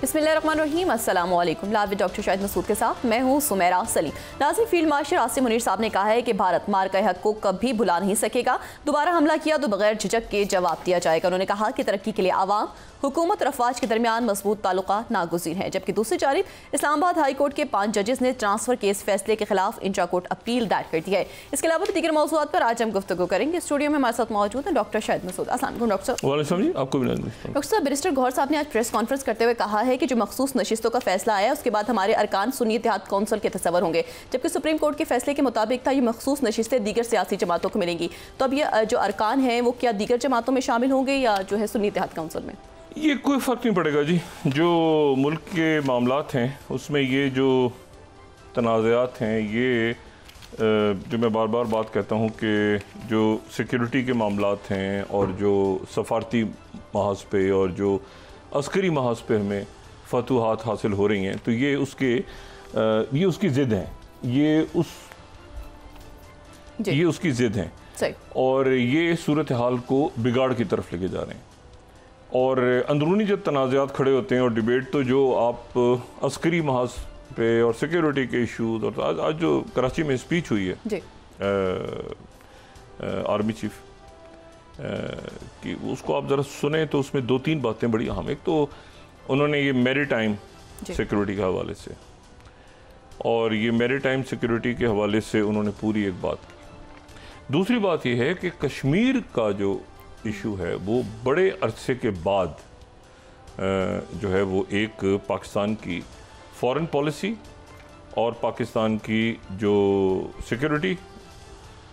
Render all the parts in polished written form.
बिस्मिल्लाहिर्रहमानिर्रहीम, अस्सलाम वालेकुम। लाइव डॉक्टर शाहिद मसूद के साथ मैं हूँ सुमेरा सलीम। नाज़िम फील्ड मार्शल आसिम मुनीर साहब ने कहा है कि भारत मार्का हक को कभी भुला नहीं सकेगा, दोबारा हमला किया तो बगैर झिझक के जवाब दिया जाएगा। उन्होंने कहा कि तरक्की के लिए आवाम, हुकूमत और अफवाज के दरमियान मजबूत ताल्लुकात नागुज़ीर हैं। जबकि दूसरी जानिब इस्लामाबाद हाई कोर्ट के 5 जजेस ने ट्रांसफर केस फैसले के खिलाफ इंट्रा कोर्ट अपील दायर कर दी है। इसके अलावा दीगर मौज़ूआत पर आज हम गुफ्तगू करेंगे। स्टूडियो में हमारे साथ मौजूद है डॉक्टर शाहिद मसूद। अस्सलाम वालेकुम डॉक्टर साहब। डॉक्टर साहब, बैरिस्टर गौहर साहब ने आज प्रेस कॉन्फ्रेंस करते हुए कहा है कि जो मखसूस नशिस्तों का फैसला आया उसके बाद हमारे अरकान सुन्नी इत्तेहाद कौंसिल के तस्वर होंगे, जबकि सुप्रीम कोर्ट के फैसले के मुताबिक था ये मखसूस नशिस्तें दीगर सियासी जमातों को मिलेंगी। तो अब ये जो अरकान हैं वो क्या दीगर जमातों में शामिल होंगे या जो है सुन्नी इत्तेहाद कौंसिल में? ये कोई फ़र्क नहीं पड़ेगा जी। जो मुल्क के मामलात हैं उसमें ये जो तनाज़ात हैं, ये जो मैं बार बार बात कहता हूँ कि जो सिक्योरिटी के मामलात हैं और जो सफारती महाज पे और जो अस्करी महाज पे हमें फतूहात हासिल हो रही हैं, तो ये उसकी ज़िद हैं, ये उसकी ज़िद हैं और ये सूरत हाल को बिगाड़ की तरफ लेके जा रहे हैं। और अंदरूनी जब तनाज़ात खड़े होते हैं और डिबेट, तो जो आप अस्करी महाज पे और सिक्योरिटी के इशूज़, और आज जो कराची में स्पीच हुई है आर्मी चीफ कि उसको आप ज़रा सुने तो उसमें 2-3 बातें बड़ी अहम। एक तो उन्होंने ये मैरीटाइम सिक्योरिटी के हवाले से, और ये मैरीटाइम सिक्योरिटी के हवाले से उन्होंने पूरी एक बात की। दूसरी बात ये है कि कश्मीर का जो इशू है वो बड़े अरसे के बाद जो है वो एक पाकिस्तान की फॉरेन पॉलिसी और पाकिस्तान की जो सिक्योरिटी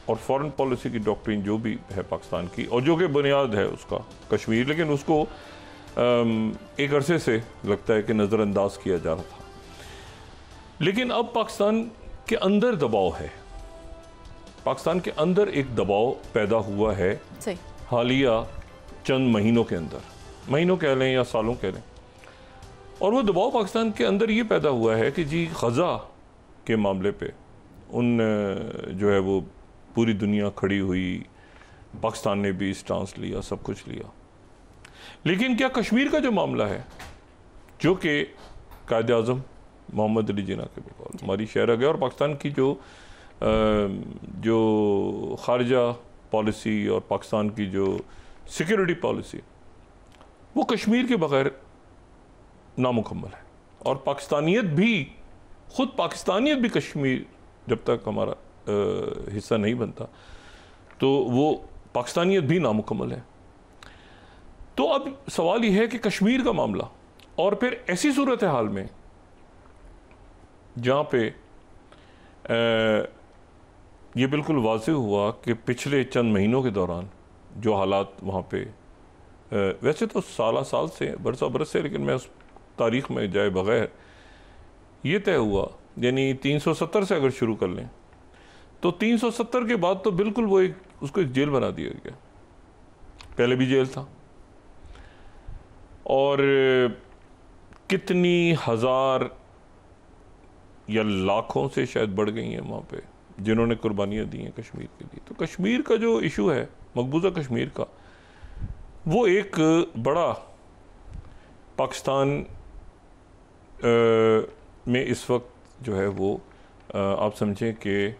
और फॉरेन पॉलिसी की डॉक्ट्रिन जो भी है पाकिस्तान की, और जो कि बुनियाद है उसका कश्मीर, लेकिन उसको एक अरसे से लगता है कि नज़रअंदाज किया जा रहा था। लेकिन अब पाकिस्तान के अंदर दबाव है, पाकिस्तान के अंदर एक दबाव पैदा हुआ है हालिया चंद महीनों के अंदर, महीनों कह लें या सालों कह लें। और वो दबाव पाकिस्तान के अंदर ये पैदा हुआ है कि जी ग़ज़ा के मामले पे जो है वो पूरी दुनिया खड़ी हुई, पाकिस्तान ने भी स्टांस लिया, सब कुछ लिया। लेकिन क्या कश्मीर का जो मामला है, जो कि कायद आज़म मोहम्मद अली जिन्ना के बकौल हमारी शहर गया, और पाकिस्तान की जो खारजा पॉलिसी और पाकिस्तान की जो सिक्योरिटी पॉलिसी, वो कश्मीर के बगैर नामुकम्मल है। और ख़ुद पाकिस्तानियत भी कश्मीर जब तक हमारा हिस्सा नहीं बनता, तो वो पाकिस्तानियत भी नामुकम्मल है। तो अब सवाल ये है कि कश्मीर का मामला, और फिर ऐसी सूरत हाल में जहाँ पे ये बिल्कुल वाज़ेह हुआ कि पिछले चंद महीनों के दौरान जो हालात वहाँ पे, वैसे तो साल से बरस से, लेकिन मैं उस तारीख़ में जाए बग़ैर ये तय हुआ, यानी 370 से अगर शुरू कर लें तो 370 के बाद तो बिल्कुल वो उसको एक जेल बना दिया गया। पहले भी जेल था, और कितनी हज़ार या लाखों से शायद बढ़ गई हैं वहाँ पे जिन्होंने कुर्बानियाँ दी हैं कश्मीर के लिए। तो कश्मीर का जो इशू है, मकबूजा कश्मीर का, वो एक बड़ा पाकिस्तान में इस वक्त जो है वो आप समझें कि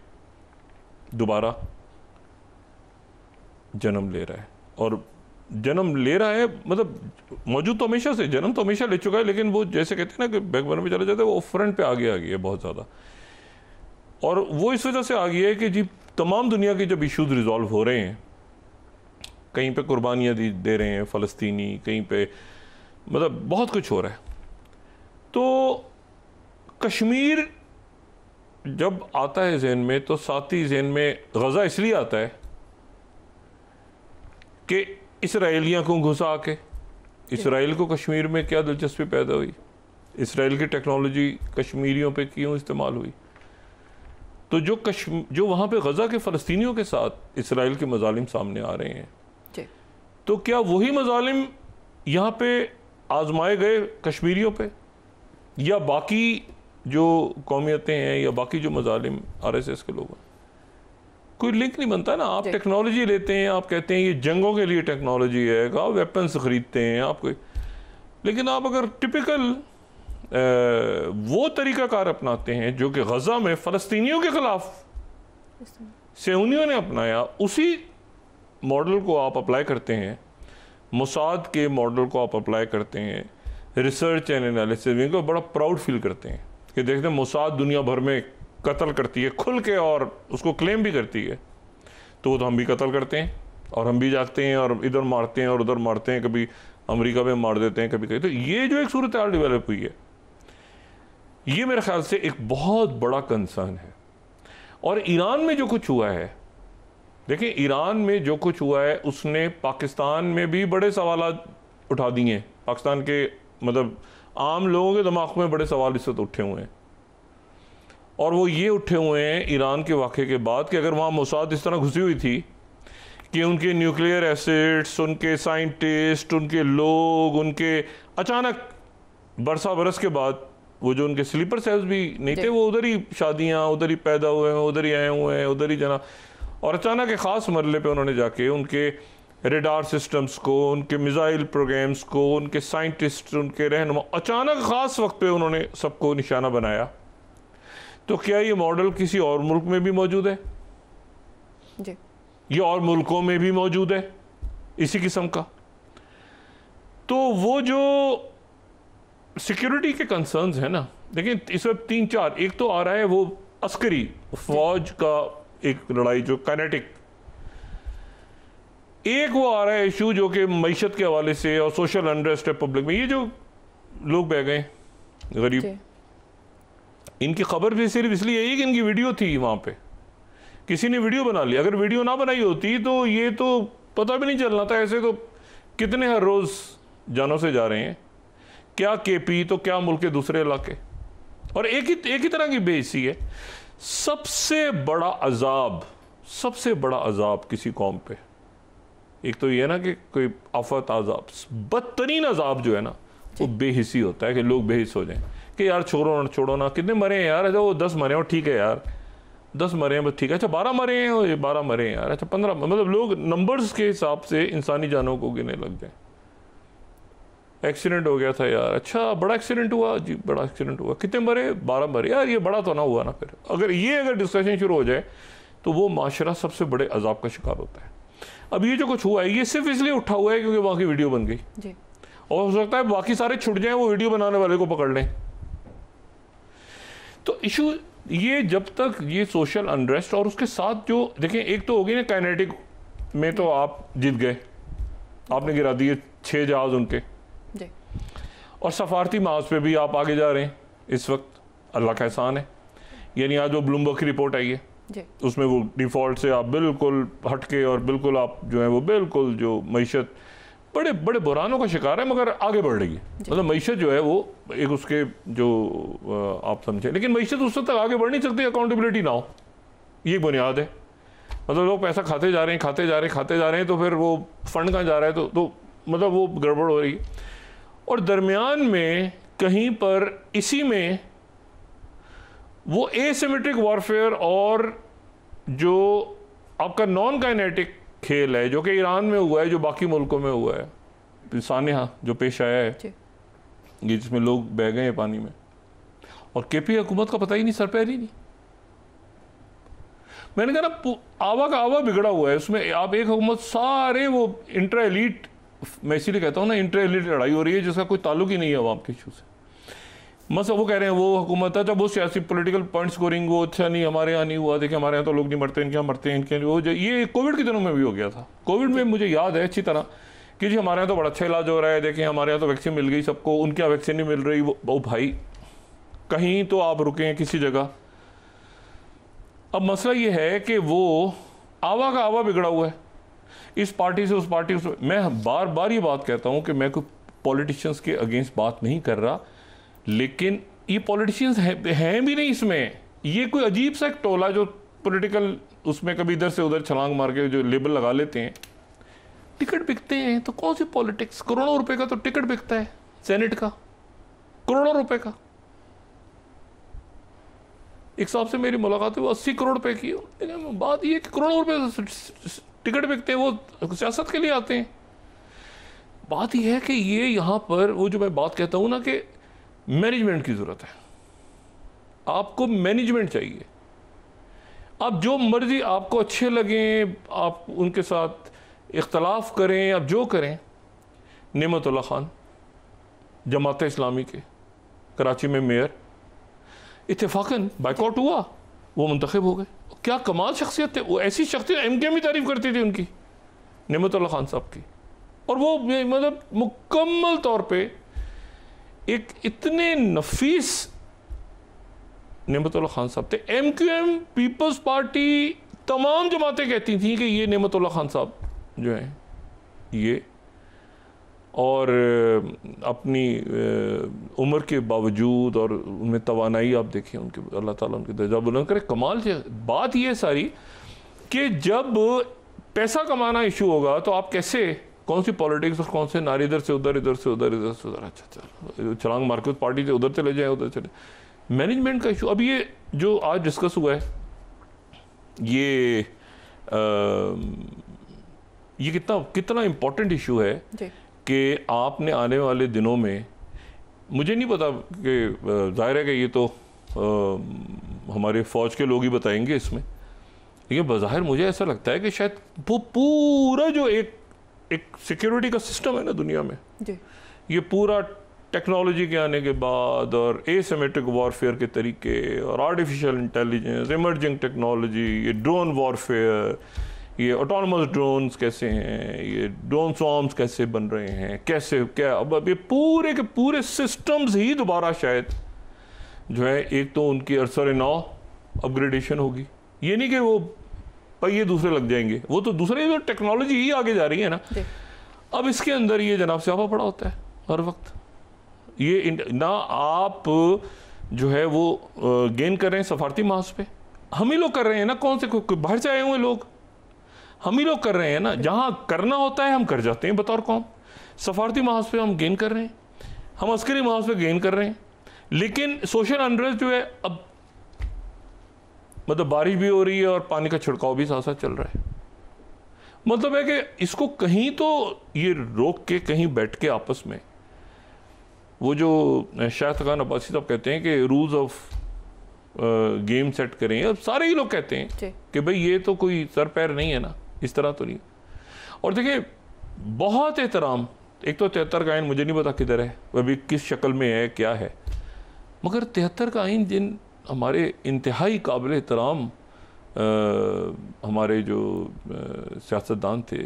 दोबारा जन्म ले रहा है। और जन्म ले रहा है मतलब मौजूद तो हमेशा से, जन्म तो हमेशा ले चुका है, लेकिन वो जैसे कहते हैं ना कि बैकबर्नर में चला जाता है, वो फ्रंट पे आगे आ गया है बहुत ज़्यादा। और वो इस वजह से आ गया है कि जी तमाम दुनिया के जब इशूज़ रिज़ॉल्व हो रहे हैं, कहीं पे कुर्बानियाँ दे रहे हैं फ़लस्तीनी, कहीं पे मतलब बहुत कुछ हो रहा है। तो कश्मीर जब आता है जहन में, तो साथ ही जहन में ग़ज़ा इसलिए आता है कि इसराइलियों को घुसा के, इसराइल को कश्मीर में क्या दिलचस्पी पैदा हुई, इसराइल की टेक्नोलॉजी कश्मीरियों पे क्यों इस्तेमाल हुई। तो जो वहाँ पे ग़ज़ा के फ़लस्तीनियों के साथ इसराइल के मज़ालिम सामने आ रहे हैं, तो क्या वही मज़ालिम यहाँ पे आजमाए गए कश्मीरियों पे, या बाकी जो कौमियतें हैं या बाकी जो मज़ालिम RSS के लोग हैं? कोई लिंक नहीं बनता ना। आप टेक्नोलॉजी लेते हैं, आप कहते हैं ये जंगों के लिए टेक्नोलॉजी है, आप वेपन्स ख़रीदते हैं, आप कोई, लेकिन आप अगर टिपिकल वो तरीक़ाकार अपनाते हैं जो कि गज़ा में फ़लस्तीनियों के ख़िलाफ़ सेहूनियों ने अपनाया, उसी मॉडल को आप अप्लाई करते हैं, मोसाद के मॉडल को आप अप्लाई करते हैं, रिसर्च एंड एनालिसिस, इनको बड़ा प्राउड फील करते हैं कि देखते हैं मोसाद दुनिया भर में कत्ल करती है खुल के और उसको क्लेम भी करती है, तो वो तो हम भी कत्ल करते हैं और हम भी जागते हैं और इधर मारते हैं और उधर मारते हैं, कभी अमेरिका में मार देते हैं कभी कभी। तो ये जो एक सूरत हाल डेवलप हुई है, ये मेरे ख्याल से एक बहुत बड़ा कंसर्न है। और ईरान में जो कुछ हुआ है, देखिए ईरान में जो कुछ हुआ है उसने पाकिस्तान में भी बड़े सवाल उठा दिए हैं। पाकिस्तान के मतलब आम लोगों के दिमाग में बड़े सवाल इस वक्त उठे हुए हैं, और वो ये उठे हुए हैं ईरान के वाक़े के बाद कि अगर वहाँ मोसाद इस तरह घुसी हुई थी कि उनके न्यूक्लियर एसेट्स, उनके साइंटिस्ट, उनके लोग, उनके अचानक बरस के बाद वो जो उनके स्लीपर सेल्स भी नहीं थे, वो उधर ही शादियाँ, उधर ही पैदा हुए हैं, उधर ही आए हुए हैं, उधर ही जना, और अचानक एक ख़ास मरले पे उन्होंने जाके उनके रेडार सिस्टम्स को, उनके मिसाइल प्रोग्राम्स को, उनके साइंटिस्ट, उनके रहनुमा, अचानक ख़ास वक्त पे उन्होंने सबको निशाना बनाया। तो क्या ये मॉडल किसी और मुल्क में भी मौजूद है? जी। ये और मुल्कों में भी मौजूद है इसी किस्म का? तो वो जो सिक्योरिटी के कंसर्न्स है ना, देखिए इस वक्त 3-4, एक तो आ रहा है वो अस्करी फौज का एक लड़ाई जो काइनेटिक, एक वो आ रहा है इशू जो कि मईशत के हवाले से और सोशल अनरेस्ट है पब्लिक में। ये जो लोग बह गए गरीब, इनकी खबर भी सिर्फ इसलिए यही कि इनकी वीडियो थी वहाँ पे, किसी ने वीडियो बना ली। अगर वीडियो ना बनाई होती तो ये तो पता भी नहीं चलना था। ऐसे तो कितने हर रोज़ जानों से जा रहे हैं, क्या केपी तो क्या मुल्क के दूसरे इलाके, और एक ही तरह की बेइज्जती है। सबसे बड़ा अजाब किसी कौम पे, एक तो ये ना कि कोई आफत अजाब, बदतरीन अजाब जो है ना वो बेहिसी होता है कि लोग बेहिस हो जाएं कि यार छोड़ो ना, कितने मरे हैं यार, अच्छा वो 10 मरे हैं, ठीक है यार 10 मरे हैं बस ठीक है, अच्छा 12 मरे हैं, ये 12 मरे हैं यार, अच्छा 15, मतलब लोग नंबर्स के हिसाब से इंसानी जानों को गिने लग जाए। एक्सीडेंट हो गया था यार, अच्छा बड़ा एक्सीडेंट हुआ जी, बड़ा एक्सीडेंट हुआ, कितने मरे? 12 मरे, यार ये बड़ा तो ना हुआ ना। फिर अगर डिस्कशन शुरू हो जाए तो वो माशरा सबसे बड़े अजाब का शिकार होता है। अब ये जो कुछ हुआ है ये सिर्फ इसलिए उठा हुआ है क्योंकि वहाँ की वीडियो बन गई जी। और हो सकता है बाकी सारे छुट जाएं, वो वीडियो बनाने वाले को पकड़ लें। तो इशू ये, जब तक ये सोशल अनरेस्ट और उसके साथ जो देखें, एक तो होगी ना काइनेटिक में तो आप जीत गए, आपने गिरा दिए 6 जहाज उनके जी। और सफारती महाज पे भी आप आगे जा रहे हैं इस वक्त, अल्लाह का एहसान है। यानी आज वो ब्लूमबर्ग की रिपोर्ट आई है जी। उसमें वो डिफ़ॉल्ट से आप बिल्कुल हटके और बिल्कुल आप जो है वो बिल्कुल जो मईशत बड़े बड़े बुरानों का शिकार है, मगर आगे बढ़ रही है। मतलब मईशत जो है वो एक उसके जो आप समझे, लेकिन मईशत उस तक आगे बढ़ नहीं सकती अकाउंटेबिलिटी ना हो, ये बुनियाद है। मतलब लोग पैसा खाते जा रहे हैं, तो फिर वो फंड कहाँ जा रहा है, तो मतलब वो गड़बड़ हो रही है। और दरमियान में कहीं पर इसी में वो एसिमेट्रिक वॉरफेयर और जो आपका नॉन काइनेटिक खेल है जो कि ईरान में हुआ है, जो बाकी मुल्कों में हुआ है, सानिया जो पेश आया है ये, जिसमें लोग बह गए हैं पानी में, और केपी हुकूमत का पता ही नहीं, सर पैर ही नहीं। मैंने कहा ना आवा का आवा बिगड़ा हुआ है उसमें। आप एक हुकूमत सारे वो इंट्रा एलीट, मैं इसीलिए कहता हूँ ना इंट्रा एलीट लड़ाई हो रही है जिसका कोई ताल्लुक ही नहीं है अवाम के इशू से। मसला वो कह रहे हैं वो हुकूमत है, जब वो सियासी पॉलिटिकल पॉइंट स्कोरिंग वो अच्छा नहीं, हमारे यहाँ नहीं हुआ, देखिए हमारे यहाँ तो लोग नहीं मरते, इनके यहाँ मरते हैं, इनके वो ये कोविड के दिनों में भी हो गया था। कोविड में मुझे याद है अच्छी तरह कि जी हमारे यहाँ तो बड़ा अच्छा इलाज हो रहा है, देखिए हमारे यहाँ तो वैक्सीन मिल गई सबको, उनके यहाँ वैक्सीन नहीं मिल रही। वो भाई कहीं तो आप रुके हैं किसी जगह। अब मसला ये है कि वो आवा का आवा बिगड़ा हुआ है, इस पार्टी से उस पार्टी से। मैं बार बार ये बात कहता हूँ कि मैं कोई पॉलिटिशियंस के अगेंस्ट बात नहीं कर रहा, लेकिन ये पॉलिटिशियंस हैं भी नहीं इसमें। ये कोई अजीब सा एक टोला जो पॉलिटिकल उसमें कभी इधर से उधर छलांग मार के जो लेबल लगा लेते हैं। टिकट बिकते हैं तो कौन सी पॉलिटिक्स, करोड़ों रुपए का तो टिकट बिकता है सेनेट का, करोड़ों रुपए का। एक साहब से मेरी मुलाकात हुई, वो 80 करोड़ रुपए की। बात ये कि करोड़ों रुपए टिकट बिकते हैं, वो सियासत के लिए आते हैं। बात यह है कि ये यहाँ पर वो जो मैं बात कहता हूँ ना कि मैनेजमेंट की ज़रूरत है, आपको मैनेजमेंट चाहिए। आप जो मर्जी आपको अच्छे लगें, आप उनके साथ इख्तलाफ करें, आप जो करें। नेमतुल्लाह खान जमात इस्लामी के कराची में मेयर, इत्तेफाकन बाइकआउट हुआ, वो मुंतखब हो गए। क्या कमाल शख्सियत थे वो, ऐसी शख्सियत एमके भी तारीफ करती थी उनकी, नेमतुल्लाह खान साहब की। और वो मतलब मुकम्मल तौर पे एक इतने नफीस नेमतुल्लाह खान साहब थे। एमक्यूएम, पीपल्स पार्टी, तमाम जमातें कहती थी कि ये नेमतुल्लाह खान साहब जो हैं ये, और अपनी उम्र के बावजूद और उनमें तवानाई आप देखिए उनके, अल्लाह ताला उनके दर्जा बुलंद करे। कमाल से बात ये सारी कि जब पैसा कमाना इशू होगा तो आप कैसे, कौन सी पॉलिटिक्स और कौन से नारे इधर से उधर, इधर से उधर, इधर से उधर, अच्छा अच्छा छलांग मार के उस पार्टी से उधर चले जाए, उधर चले। मैनेजमेंट का इशू अब ये जो आज डिस्कस हुआ है, ये कितना कितना इम्पोर्टेंट इशू है कि आपने आने वाले दिनों में, मुझे नहीं पता कि जाहिर है कि ये तो हमारे फ़ौज के लोग ही बताएंगे इसमें, लेकिन बज़ाहिर मुझे ऐसा लगता है कि शायद वो पूरा जो एक सिक्योरिटी का सिस्टम है ना दुनिया में, ये पूरा टेक्नोलॉजी के आने के बाद और एसिमेट्रिक वॉरफेयर के तरीके और आर्टिफिशियल इंटेलिजेंस, इमर्जिंग टेक्नोलॉजी, ये ड्रोन वॉरफेयर, ये ऑटोनमस ड्रोन्स कैसे हैं, ये ड्रोन स्वॉर्म्स कैसे बन रहे हैं, कैसे क्या, अब ये पूरे के पूरे सिस्टम्स ही दोबारा शायद जो है, एक तो उनकी अरसर नौ अपग्रेडेशन होगी, ये नहीं कि वो पहिए दूसरे लग जाएंगे, वो तो दूसरे जो टेक्नोलॉजी ही आगे जा रही है ना। अब इसके अंदर ये जनाब स्यापा पड़ा होता है हर वक्त, ये ना आप जो है वो गेन कर रहे हैं सफारती मास पे, हम ही लोग कर रहे हैं ना, कौन से बाहर से आए हुए लोग, हम ही लोग कर रहे हैं ना, जहां करना होता है हम कर जाते हैं बतौर कौम। सफारती मास पे हम गेन कर रहे हैं, हम अस्करी मास पे गेन कर रहे हैं, लेकिन सोशल अनरेस्ट जो है, अब मतलब बारिश भी हो रही है और पानी का छिड़काव भी साथ साथ चल रहा है, मतलब है कि इसको कहीं तो ये रोक के कहीं बैठ के आपस में, वो जो शाहिद खान अब्बासी साहब कहते हैं कि रूल्स ऑफ गेम सेट करें, अब सारे ही लोग कहते हैं कि भाई ये तो कोई सर पैर नहीं है ना, इस तरह तो नहीं। और देखिए बहुत एहतराम, एक तो 73 का आइन मुझे नहीं पता किधर है, वह भी किस शक्ल में है क्या है, मगर 73 का आइन जिन हमारे इंतहाई काबिल एहतराम हमारे जो सियासतदान थे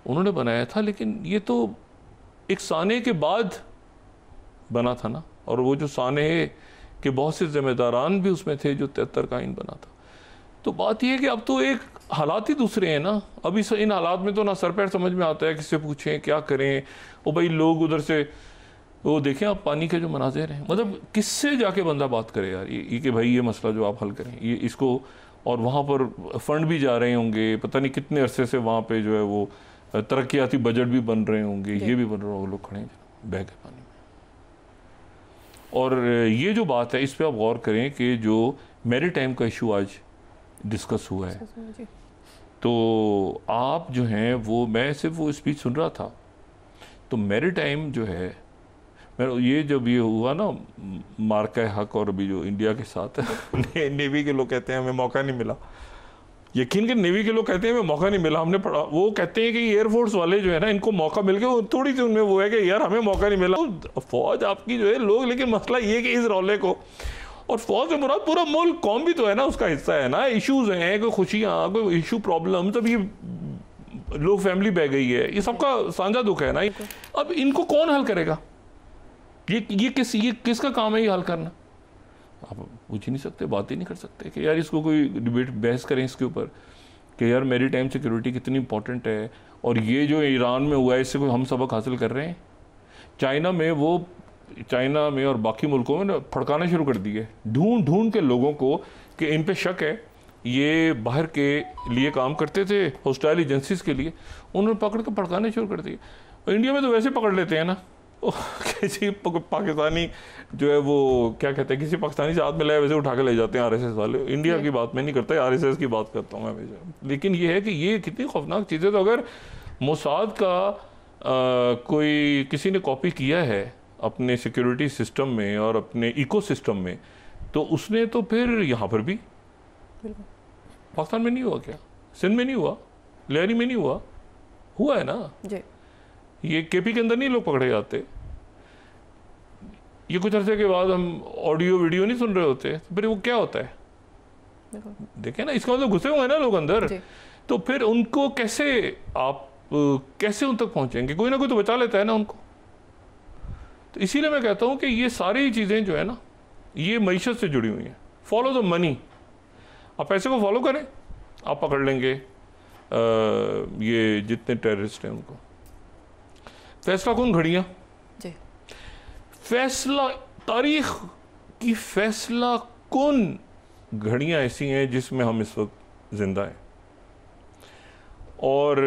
उन्होंने बनाया था, लेकिन ये तो एक साने के बाद बना था ना, और वो जो साने के बहुत से जिम्मेदारान भी उसमें थे जो 73 का आइन बना था। तो बात यह है कि अब तो एक हालात ही दूसरे हैं ना, अभी इन हालात में तो ना सर पैर समझ में आता है, किससे पूछें क्या करें, वो भाई लोग उधर से वो देखें आप पानी के जो मनाजिर हैं, मतलब किससे जाके बंदा बात करे यार, ये कि भाई ये मसला जो आप हल करें ये इसको, और वहाँ पर फंड भी जा रहे होंगे, पता नहीं कितने अरसे से वहाँ पे जो है वो तरक्याती बजट भी बन रहे होंगे, ये भी बन रहा होगा, लोग खड़े हैं बह के पानी में। और ये जो बात है इस पर आप गौर करें कि जो मैरीटाइम का इशू आज डिस्कस हुआ है, तो आप जो हैं वो, मैं सिर्फ वो स्पीच सुन रहा था, तो मैरीटाइम जो है, ये जब ये हुआ ना मार्का हक और अभी जो इंडिया के साथ नेवी के लोग कहते हैं हमें मौका नहीं मिला, यकीन के नेवी के लोग कहते हैं हमें मौका नहीं मिला, हमने पढ़ा, वो कहते हैं कि एयरफोर्स वाले जो है ना इनको मौका मिल गया, थोड़ी सी उनमें वो है कि यार हमें मौका नहीं मिला, फौज आपकी जो है लोग, लेकिन मसला ये कि इस रौले को, और फौज से मुराद पूरा मुल्क कौम भी तो है ना, उसका हिस्सा है ना, इश्यूज हैं, कोई खुशियाँ, कोई इशू प्रॉब्लम, तब ये लोग फैमिली बह गई है, ये सबका साझा दुख है ना। अब इनको कौन हल करेगा, ये किसका काम है ये हल करना, आप पूछ ही नहीं सकते, बात ही नहीं कर सकते कि यार इसको कोई डिबेट बहस करें इसके ऊपर कि यार मैरीटाइम सिक्योरिटी कितनी इंपॉर्टेंट है, और ये जो ईरान में हुआ है इससे कोई हम सबक हासिल कर रहे हैं। चाइना में और बाकी मुल्कों में फड़काना शुरू कर दिए, ढूंढ के लोगों को कि इन पे शक है ये बाहर के लिए काम करते थे, हॉस्टाइल एजेंसीज के लिए, उन्होंने पकड़ के फड़काने शुरू कर दिए। इंडिया में तो वैसे पकड़ लेते हैं ना, किसी पाकिस्तानी जो है वो क्या कहते हैं, किसी पाकिस्तानी से हाथ में लाए वैसे उठा के ले जाते हैं आरएसएस वाले। इंडिया की बात मैं नहीं करता, आरएसएस की बात करता हूँ मैं हमेशा। लेकिन ये है कि ये कितनी खौफनाक चीज़ है। तो अगर मोसाद का कोई किसी ने कॉपी किया है अपने सिक्योरिटी सिस्टम में और अपने इकोसिस्टम में, तो उसने तो फिर यहाँ पर भी, पाकिस्तान में नहीं हुआ क्या, सिंध में नहीं हुआ, लहरी में नहीं हुआ, हुआ है ना जी। ये केपी के अंदर नहीं लोग पकड़े जाते, ये कुछ अरसे के बाद हम ऑडियो वीडियो नहीं सुन रहे होते, तो फिर वो क्या होता है, देखें ना, इसका मतलब घुसे हुए हैं ना लोग अंदर, तो फिर उनको कैसे आप कैसे उन तक पहुंचेंगे, कोई ना कोई तो बचा लेता है ना उनको। तो इसीलिए मैं कहता हूं कि ये सारी चीज़ें जो है ना, ये मईशत से जुड़ी हुई हैं। फॉलो द मनी, आप पैसे को फॉलो करें, आप पकड़ लेंगे ये जितने टेररिस्ट हैं उनको। फैसला कौन घड़ियाँ, फैसला तारीख की फैसला कौन घड़ियाँ ऐसी हैं जिसमें हम इस वक्त जिंदा हैं। और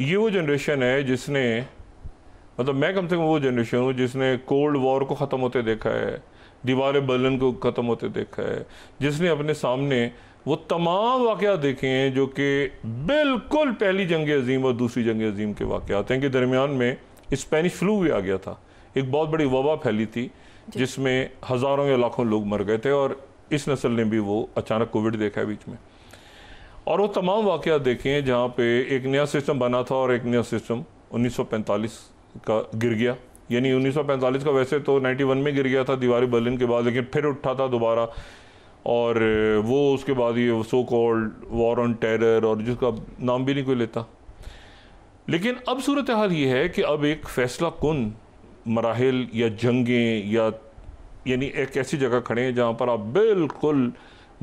ये वो जनरेशन है जिसने, मतलब मैं कम से कम वो जनरेशन हूँ जिसने कोल्ड वॉर को ख़त्म होते देखा है, दीवार बर्लिन को ख़त्म होते देखा है, जिसने अपने सामने वो तमाम वाक़यात देखे हैं जो कि बिल्कुल पहली जंग अज़ीम और दूसरी जंग अज़ीम के वाक़यात हैं, कि दरमियान में स्पेनिश फ्लू भी आ गया था, एक बहुत बड़ी वबा फैली थी जिसमें हज़ारों या लाखों लोग मर गए थे, और इस नस्ल ने भी वो अचानक कोविड देखा है बीच में। और वो तमाम वाक़यात देखे हैं जहाँ पे एक नया सिस्टम बना था और एक नया सिस्टम 1945 का गिर गया। यानी 1945 का वैसे तो 91 में गिर गया था दीवार बर्लिन के बाद, लेकिन फिर उठा था दोबारा, और वो उसके बाद ये so called war on terror, और जिसका नाम भी नहीं कोई लेता। लेकिन अब सूरत हाल ये है कि अब एक फ़ैसला कुन मराहिल या जंगें या यानी एक ऐसी जगह खड़े हैं जहाँ पर आप बिल्कुल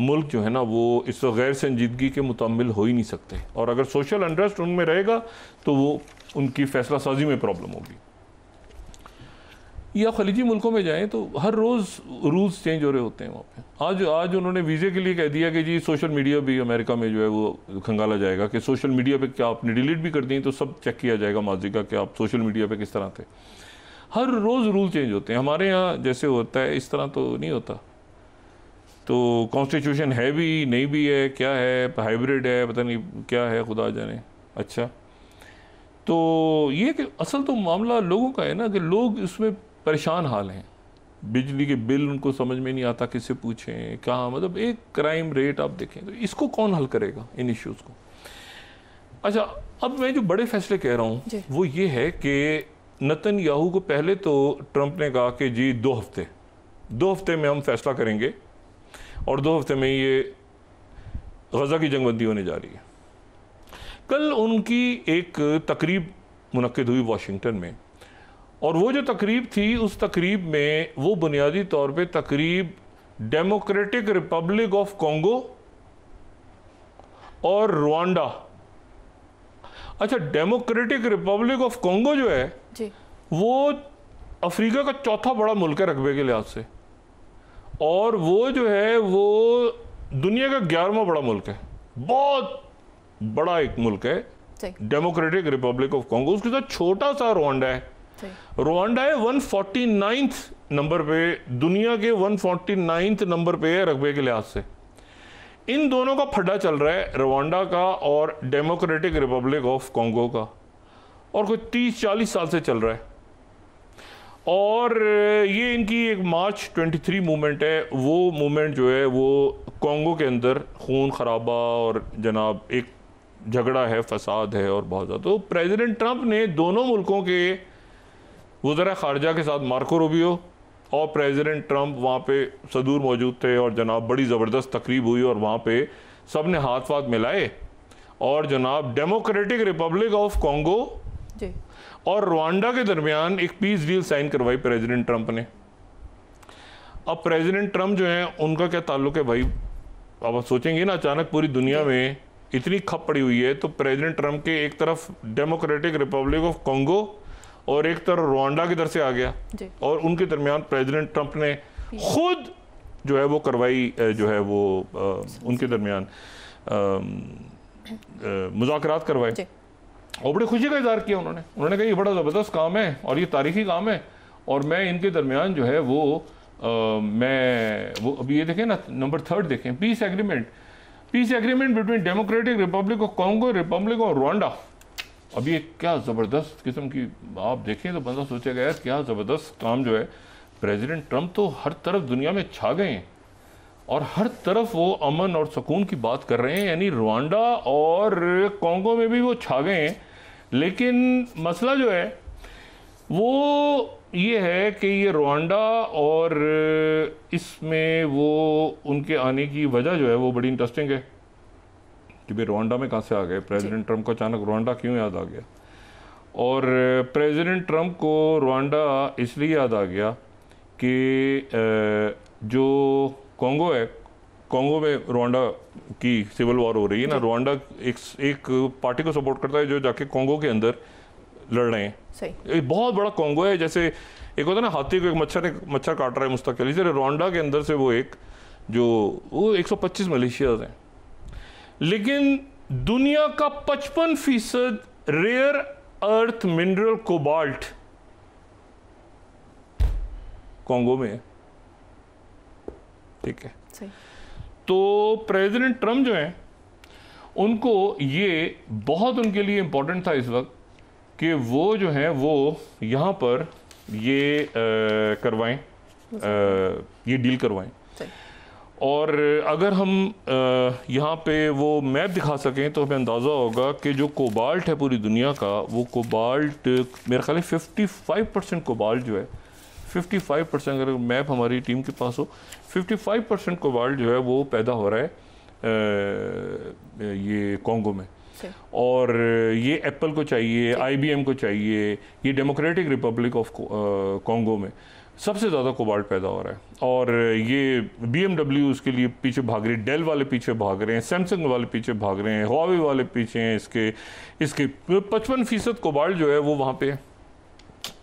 मुल्क जो है ना वो इस गैर संजीदगी के मुतम्मिल हो ही नहीं सकते, और अगर सोशल अनरेस्ट उनमें रहेगा तो वो उनकी फ़ैसला साजी में प्रॉब्लम होगी। या खलीजी मुल्कों में जाएं तो हर रोज़ रूल्स चेंज हो रहे होते हैं वहाँ पे। आज उन्होंने वीज़े के लिए कह दिया कि जी सोशल मीडिया भी अमेरिका में जो है वो खंगाला जाएगा, कि सोशल मीडिया पे क्या आपने डिलीट भी कर दी तो सब चेक किया जाएगा माजी का कि आप सोशल मीडिया पे किस तरह थे। हर रोज़ रूल चेंज होते हैं। हमारे यहाँ जैसे होता है इस तरह तो नहीं होता। तो कॉन्स्टिट्यूशन है भी नहीं भी है, क्या है, हाइब्रिड है, पता नहीं क्या है, खुदा जाने। अच्छा, तो ये कि असल तो मामला लोगों का है ना, कि लोग इसमें परेशान हाल हैं। बिजली के बिल उनको समझ में नहीं आता, किससे पूछें, कहाँ, मतलब एक क्राइम रेट आप देखें तो इसको कौन हल करेगा इन इश्यूज़ को। अच्छा, अब मैं जो बड़े फैसले कह रहा हूँ वो ये है कि नेतन्याहू को पहले तो ट्रंप ने कहा कि जी 2 हफ्ते में हम फैसला करेंगे, और 2 हफ्ते में ये गज़ा की जंगबंदी होने जा रही है। कल उनकी एक तकरीब मुनक्किद हुई वाशिंगटन में, और वो जो तकरीब थी उस तकरीब में वो बुनियादी तौर पे तकरीब डेमोक्रेटिक रिपब्लिक ऑफ कॉन्गो और रुआंडा। अच्छा, डेमोक्रेटिक रिपब्लिक ऑफ कॉन्गो जो है जी, वो अफ्रीका का चौथा बड़ा मुल्क है रकबे के लिहाज से, और वो जो है वो दुनिया का 11वां बड़ा मुल्क है, बहुत बड़ा एक मुल्क है डेमोक्रेटिक रिपब्लिक ऑफ कॉन्गो। उसके साथ छोटा सा रुआंडा है। रुआंडा है 149th नंबर पे, दुनिया के 149th नंबर पे है रकबे के लिहाज से। इन दोनों का फड्डा चल रहा है, रुआंडा का और डेमोक्रेटिक रिपब्लिक ऑफ कॉन्गो का, और कोई 30-40 साल से चल रहा है। और ये इनकी एक मार्च 23 मूवमेंट है। वो मूवमेंट जो है वो कॉन्गो के अंदर खून खराबा और जनाब एक झगड़ा है, फसाद है और बहुत ज़्यादा। तो प्रेसिडेंट ट्रंप ने दोनों मुल्कों के वज़ीर ख़ारजा के साथ मार्को रूबियो और प्रेसिडेंट ट्रंप वहाँ पे सदूर मौजूद थे, और जनाब बड़ी ज़बरदस्त तकरीब हुई, और वहाँ पे सब ने हाथ वाथ मिलाए, और जनाब डेमोक्रेटिक रिपब्लिक ऑफ कॉन्गो और रुआंडा के दरमियान एक पीस डील साइन करवाई प्रेसिडेंट ट्रंप ने। अब प्रेसिडेंट ट्रंप जो है उनका क्या ताल्लुक है भाई, अब आप सोचेंगे ना, अचानक पूरी दुनिया में इतनी खप पड़ी हुई है, तो प्रेसिडेंट ट्रंप के एक तरफ डेमोक्रेटिक रिपब्लिक ऑफ कॉन्गो और एक तरफ रुआंडा की तरफ से आ गया, और उनके दरमियान प्रेसिडेंट ट्रंप ने खुद जो है वो करवाई, जो है वो उनके दरमियान मुज़ाकरात करवाए, और बड़ी खुशी का इज़हार किया उन्होंने कहा ये बड़ा ज़बरदस्त काम है और ये तारीखी काम है, और मैं इनके दरमियान जो है वो मैं वो अभी ये देखें ना, नंबर 3 देखें, piece agreement between democratic Republic of Congo, Republic of Rwanda. अब ये क्या ज़बरदस्त किस्म की, आप देखें तो बंदा सोचेगा यार क्या ज़बरदस्त काम जो है। प्रेसिडेंट ट्रंप तो हर तरफ दुनिया में छा गए हैं और हर तरफ वो अमन और सुकून की बात कर रहे हैं, यानी रवांडा और कॉन्गो में भी वो छा गए हैं। लेकिन मसला जो है वो ये है कि ये रवांडा और इसमें वो उनके आने की वजह जो है वो बड़ी इंटरेस्टिंग है कि भाई रवांडा में कहाँ से आ गए, प्रेसिडेंट ट्रंप को अचानक रवांडा क्यों याद आ गया। और प्रेसिडेंट ट्रंप को रवांडा इसलिए याद आ गया कि जो कॉन्गो है, कॉन्गो में रवांडा की सिविल वॉर हो रही है ना, रवांडा एक पार्टी को सपोर्ट करता है जो जाके कॉन्गो के अंदर लड़ रहे हैं। सही। एक बहुत बड़ा कॉन्गो है, जैसे एक होता है ना हाथी को एक मच्छर काट रहा है मुस्तकिल, इसे रवांडा के अंदर से वो एक जो वो 125 मलेशियाज हैं, लेकिन दुनिया का 55% rare earth mineral cobalt Congo में है। ठीक है, सही। तो प्रेसिडेंट ट्रंप जो है उनको ये बहुत उनके लिए इंपॉर्टेंट था इस वक्त कि वो जो है वो यहाँ पर ये करवाएं, ये डील करवाएं। और अगर हम यहाँ पे वो मैप दिखा सकें तो हमें अंदाज़ा होगा कि जो कोबाल्ट है पूरी दुनिया का, वो कोबाल्ट मेरे ख्याल 55% कोबाल्ट जो है, 55%, अगर मैप हमारी टीम के पास हो, 55% कोबाल्ट जो है वो पैदा हो रहा है ये कॉन्गो में। और ये एप्पल को चाहिए, IBM को चाहिए, ये डेमोक्रेटिक रिपब्लिक ऑफ कॉन्गो में सबसे ज़्यादा कोबाल्ट पैदा हो रहा है। और ये BMW उसके लिए पीछे भाग रही है, डेल वाले पीछे भाग रहे हैं, सैमसंग वाले पीछे भाग रहे हैं, हुआवे वाले पीछे हैं, इसके 55% कोबाल्ट जो है वो वहाँ पे है।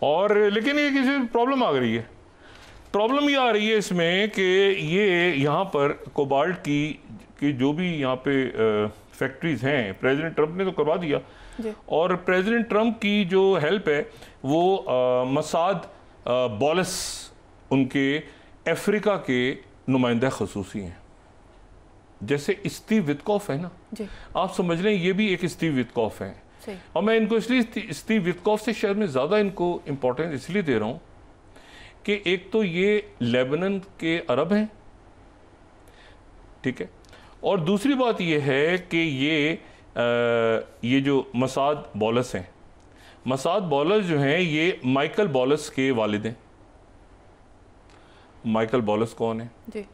और लेकिन ये किसी प्रॉब्लम आ रही है, प्रॉब्लम ये आ रही है इसमें कि ये यहाँ पर कोबाल्ट की जो भी यहाँ पे फैक्ट्रीज हैं, प्रेसिडेंट ट्रंप ने तो करवा दिया। और प्रेसिडेंट ट्रंप की जो हेल्प है वो मसाद बॉलस उनके अफ्रीका के नुमाइंदा खसूसी हैं। जैसे स्टीव विटकॉफ है ना, आप समझ लें ये भी एक स्टीव विटकॉफ है। और मैं इनको इसलिए स्टीव विटकॉफ से शायद मैं ज़्यादा इनको इम्पोर्टेंस इसलिए दे रहा हूँ कि एक तो ये लेबनान के अरब हैं, ठीक है, और दूसरी बात ये है कि ये जो मसाद बॉलस हैं, मसाद बॉलस जो हैं ये माइकल बॉलस के वालिद हैं। माइकल बॉलस कौन है जी?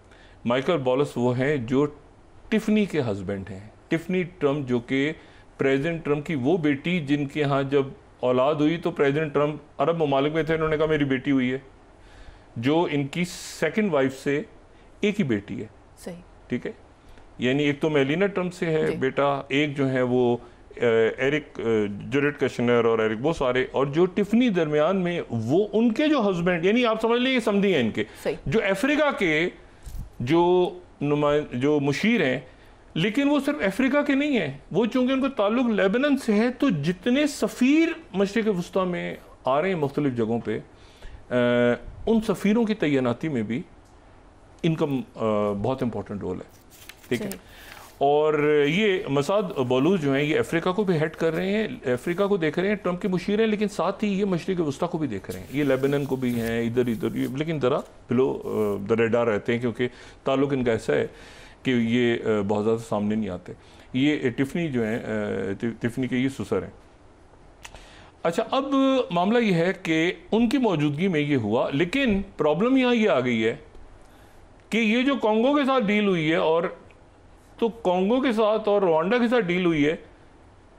माइकल बॉलस वो हैं जो टिफनी के हस्बैंड हैं, टिफनी ट्रंप, जो कि प्रेसिडेंट ट्रंप की वो बेटी जिनके यहाँ जब औलाद हुई तो प्रेसिडेंट ट्रंप अरब ममालिक में थे, उन्होंने कहा मेरी बेटी हुई है, जो इनकी सेकंड वाइफ से एक ही बेटी है। सही, ठीक है, यानी एक तो मेलिना ट्रंप से है बेटा, एक जो है वो एरिक जेरेड कशनर और एरिक, वो सारे, और जो टिफनी दरमियान में वो उनके जो हस्बैंड, यानी आप समझ लीजिए समझी हैं इनके जो अफ्रीका के जो मुशीर हैं, लेकिन वो सिर्फ अफ्रीका के नहीं है, वो चूंकि उनको ताल्लुक लेबनान से है, तो जितने सफ़ीर मशरिक़ वस्ता में आ रहे हैं मुख्तलिफ जगहों पे, उन सफ़ीरों की तैनाती में भी इनका बहुत इंपॉर्टेंट रोल है। ठीक है, और ये मसाद बॉलूस जो हैं ये अफ्रीका को भी हेड कर रहे हैं, अफ्रीका को देख रहे हैं, ट्रंप के मुशीर हैं, लेकिन साथ ही ये मशरिक़ वस्ता को भी देख रहे हैं, ये लेबनान को भी हैं, इधर लेकिन ज़रा बिलो द रेडार रहते हैं, क्योंकि ताल्लुक इनका ऐसा है कि ये बहुत ज़्यादा सामने नहीं आते। ये टिफनी जो हैं, टिफनी के ये ससुर हैं। अच्छा, अब मामला ये है कि उनकी मौजूदगी में ये हुआ, लेकिन प्रॉब्लम यहाँ ये आ गई है कि ये जो कॉन्गो के साथ डील हुई है, और तो कॉन्गो के साथ और रवांडा के साथ डील हुई है,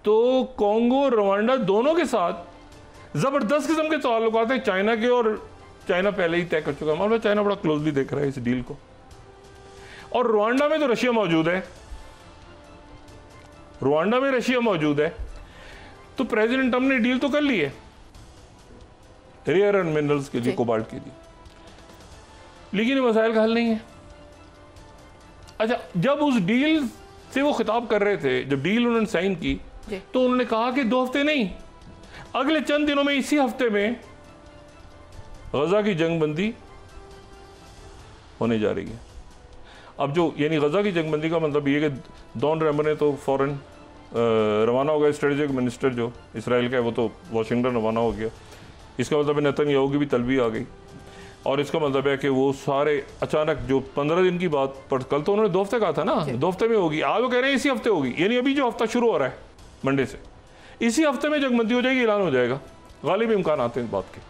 तो कॉन्गो रवांडा दोनों के साथ ज़बरदस्त किस्म के ताल्लुकात हैं चाइना के, और चाइना पहले ही तय कर चुका है, मतलब चाइना बड़ा क्लोजली देख रहा है इस डील को। और रवांडा में तो रशिया मौजूद है, रवांडा में रशिया मौजूद है, तो प्रेसिडेंट ट्रंप ने डील तो कर ली है रेयर अर्थ मिनरल्स के लिए, कोबाल्ट के लिए, लेकिन ये मसाइल का हल नहीं है। अच्छा, जब उस डील से वो खिताब कर रहे थे, जब डील उन्होंने साइन की, तो उन्होंने कहा कि 2 हफ्ते नहीं, अगले चंद दिनों में, इसी हफ्ते में गजा की जंगबंदी होने जा रही है। अब जो यानी गजा की जंगबंदी का मतलब ये कि डॉन रैमर ने तो फौरन रवाना हो गया स्ट्रेटेजिक मिनिस्टर जो इसराइल का है, वो तो वाशिंगटन रवाना हो गया। इसका मतलब है नेतन्याहू की भी तलबी आ गई, और इसका मतलब है कि वो सारे अचानक जो 15 दिन की बात पर, कल तो उन्होंने 2 हफ्ते कहा था ना, 2 हफ्ते में होगी, आज वो कह रहे हैं इसी हफ्ते होगी, यानी अभी जो हफ्ता शुरू हो रहा है मंडे से, इसी हफ्ते में जंगबंदी हो जाएगी, ऐलान हो जाएगा। गालिब इम्कान आते हैं इस बात के।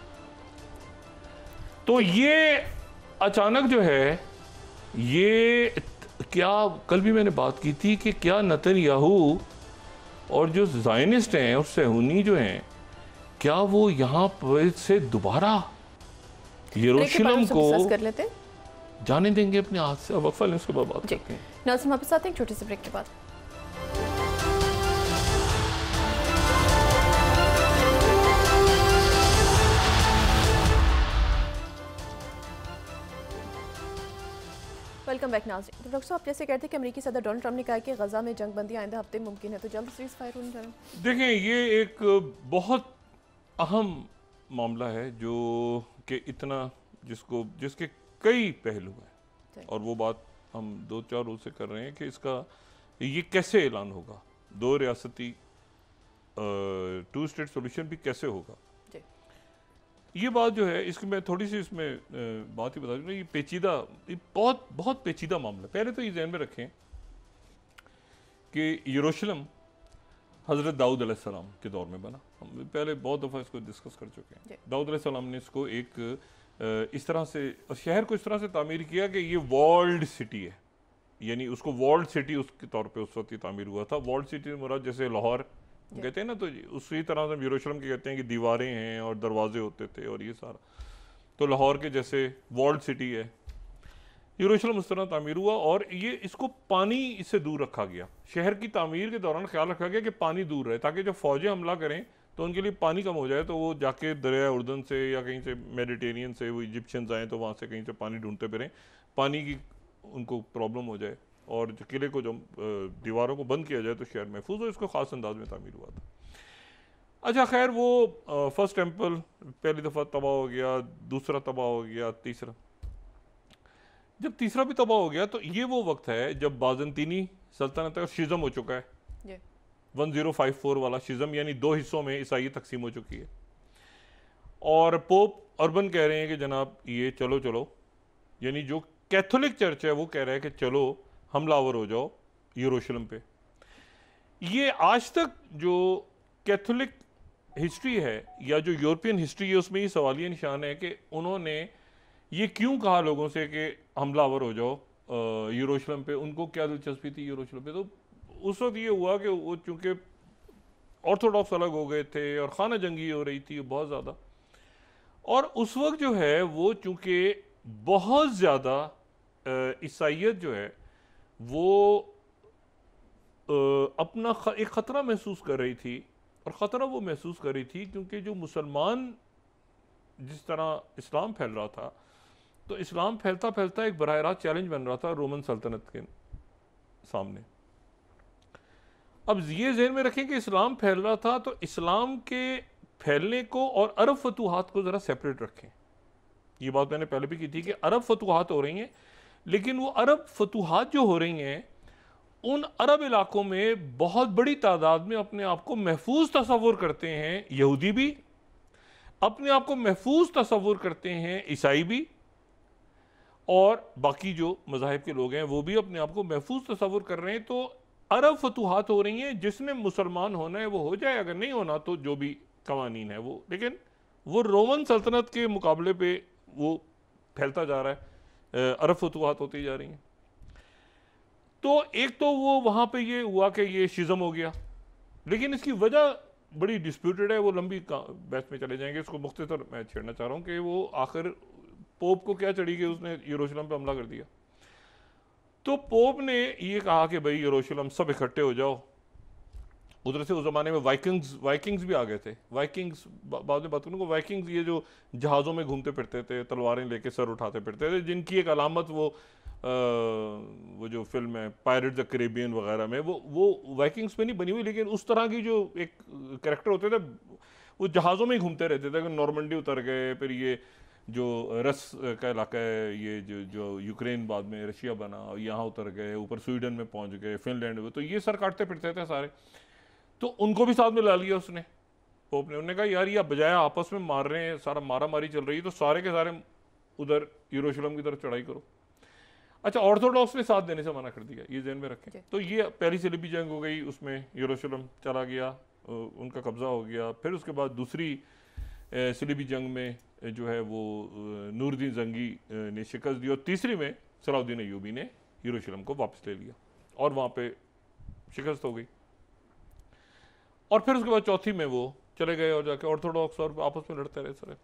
तो ये अचानक जो है, ये क्या कल भी मैंने बात की थी कि क्या नेतन्याहू और जो ज़ायनिस्ट हैं और सेहूनी जो हैं, क्या वो यहाँ पर से दोबारा यरूशलेम को कर लेते जाने देंगे अपने हाथ से? वक्फा लें, उसके बाद बात करते हैं। नाज़रीन वापस आते हैं एक छोटे से ब्रेक के बाद। वेलकम बैक नाज़रीन। तो डॉक्टर साहब, जैसे कहते हैं कि अमेरिकी सदर डोनाल्ड ट्रंप ने कहा कि गजा में जंग बंदी आइंदा हफ्ते मुमकिन है, तो जल्द सीज़ फायर होनी चाहिए। देखें, ये एक बहुत अहम मामला है जो कि इतना जिसके कई पहलू हैं, और वो बात हम 2-4 रोज से कर रहे हैं कि इसका ये कैसे ऐलान होगा, 2 रियासती 2 स्टेट सोल्यूशन भी कैसे होगा। ये बात जो है, इसकी मैं थोड़ी सी इसमें बात ही बता दूँ, ये पेचीदा, ये बहुत बहुत पेचीदा मामला। पहले तो ये ज़हन में रखें कि यरूशलेम हज़रत दाऊद अलैहिस्सलाम के दौर में बना। हम पहले बहुत दफ़ा इसको डिस्कस कर चुके हैं। दाऊद अलैहिस्सलाम ने इसको एक इस तरह से, शहर को इस तरह से तामीर किया कि ये वॉल्ड सिटी है, यानी उसको वॉल्ड सिटी उसके तौर पे उस वक्त ही तामीर हुआ था। वॉल्ड सिटी मुराद जैसे लाहौर कहते हैं ना, तो उसी तरह से यरूशलेम के कहते हैं कि दीवारें हैं और दरवाजे होते थे और ये सारा, तो लाहौर के जैसे वॉल्ड सिटी है, यरूशलेम उस तरह तामीर हुआ। और ये इसको पानी इससे दूर रखा गया। शहर की तामीर के दौरान ख्याल रखा गया कि पानी दूर रहे, ताकि जब फौजें हमला करें तो उनके लिए पानी कम हो जाए, तो वो जाके दरिया उर्दन से या कहीं से मेडिटेरियन से वो इजिप्शियंस आएँ तो वहाँ से कहीं से पानी ढूंढते फिरें, पानी की उनको प्रॉब्लम हो जाए, और जो किले को, जो दीवारों को बंद किया जाए तो शहर महफूज हो। इसको ख़ास अंदाज में तामीर हुआ था। अच्छा खैर, वो फर्स्ट टेम्पल पहली दफ़ा तबाह हो गया, दूसरा तबाह हो गया, तीसरा, जब तीसरा भी तबाह हो गया तो ये वो वक्त है जब बाज़ंतीनी सल्तनत का शिज़म हो चुका है, 1054 वाला शिज़म, यानी 2 हिस्सों में ईसाई तकसीम हो चुकी है। और पोप अर्बन कह रहे हैं कि जनाब ये चलो चलो, यानी जो कैथोलिक चर्च है वो कह रहा है कि चलो हमलावर हो जाओ यरूशलेम पे। ये आज तक जो कैथोलिक हिस्ट्री है या जो यूरोपियन हिस्ट्री है, उसमें ये सवालिया निशान है कि उन्होंने ये क्यों कहा लोगों से कि हमलावर हो जाओ यरूशलेम पे, उनको क्या दिलचस्पी थी यरूशलेम पे। तो उस वक्त ये हुआ कि वो चूँकि ऑर्थोडॉक्स अलग हो गए थे और खाना जंगी हो रही थी बहुत ज़्यादा, और उस वक्त जो है वो चूँकि बहुत ज़्यादा ईसाइयत जो है वो अपना एक ख़तरा महसूस कर रही थी। और ख़तरा वो महसूस कर रही थी क्योंकि जो मुसलमान, जिस तरह इस्लाम फैल रहा था, तो इस्लाम फैलता फैलता एक बराह रास्त चैलेंज बन रहा था रोमन सल्तनत के सामने। अब ये ज़हन में रखें कि इस्लाम फैल रहा था, तो इस्लाम के फैलने को और अरब फतूहात को ज़रा सेपरेट रखें। ये बात मैंने पहले भी की थी कि अरब फतूहात हो रही हैं, लेकिन वो अरब फतूहात जो हो रही हैं, उन अरब इलाकों में बहुत बड़ी तादाद में अपने आप को महफूज तस्वुर करते हैं यहूदी भी, अपने आप को महफूज तस्वुर करते हैं ईसाई भी, और बाकी जो मज़ाहिब के लोग हैं वो भी अपने आप को महफूज तस्वुर कर रहे हैं। तो अरब फतूहात हो रही हैं, जिसने मुसलमान होना है वो हो जाए, अगर नहीं होना तो जो भी कवानीन है वो, लेकिन वो रोमन सल्तनत के मुकाबले पे वो फैलता जा रहा है, अरब फतूहात होती जा रही हैं। तो एक तो वो वहाँ पे ये हुआ कि ये शिज़म हो गया, लेकिन इसकी वजह बड़ी डिस्प्यूटेड है, वो लंबी बहस में चले जाएंगे। इसको मुख्तसर मैं छेड़ना चाह रहा हूँ कि वो आखिर पोप को क्या चढ़ी कि उसने यरूशलेम पे हमला कर दिया। तो पोप ने ये कहा कि भाई यरूशलेम सब इकट्ठे हो जाओ। उधर से उस ज़माने में वाइकिंग्स भी आ गए थे। वाइकिंग्स बाद में बात करूँगा। वाइकिंग्स ये जो जहाज़ों में घूमते फिरते थे, तलवारें लेके सर उठाते फिरते थे, जिनकी एक अलामत वो जो फिल्म है पायरेट्स द कैरिबियन वगैरह में वो वाइकिंग्स पे नहीं बनी हुई, लेकिन उस तरह की जो एक कैरेक्टर होते थे वो जहाज़ों में ही घूमते रहते थे। नॉर्मंडी उतर गए, फिर ये जो रस का इलाका है, ये जो यूक्रेन बाद में रशिया बना, यहाँ उतर गए, ऊपर स्वीडन में पहुँच गए, फिनलैंड में, तो ये सर काटते फिरते थे सारे। तो उनको भी साथ में ला लिया उसने, पोप ने। उन्होंने कहा यार ये बजाय आपस में मार रहे हैं, सारा मारा मारी चल रही है, तो सारे के सारे उधर यरूशलेम की तरफ चढ़ाई करो। अच्छा, ऑर्थोडॉक्स ने साथ देने से मना कर दिया, ये ध्यान में रखें। तो ये पहली सलीबी जंग हो गई, उसमें यरूशलेम चला गया, उनका कब्जा हो गया। फिर उसके बाद दूसरी सलीबी जंग में जो है वो नूरुद्दीन जंगी ने शिकस्त दी, और तीसरी में सलाहुद्दीन अय्यूबी ने यरूशलेम को वापस ले लिया और वहाँ पे शिकस्त हो गई। और फिर उसके बाद चौथी में वो चले गए और जाके ऑर्थोडॉक्स और आपस में लड़ते रहे सारे।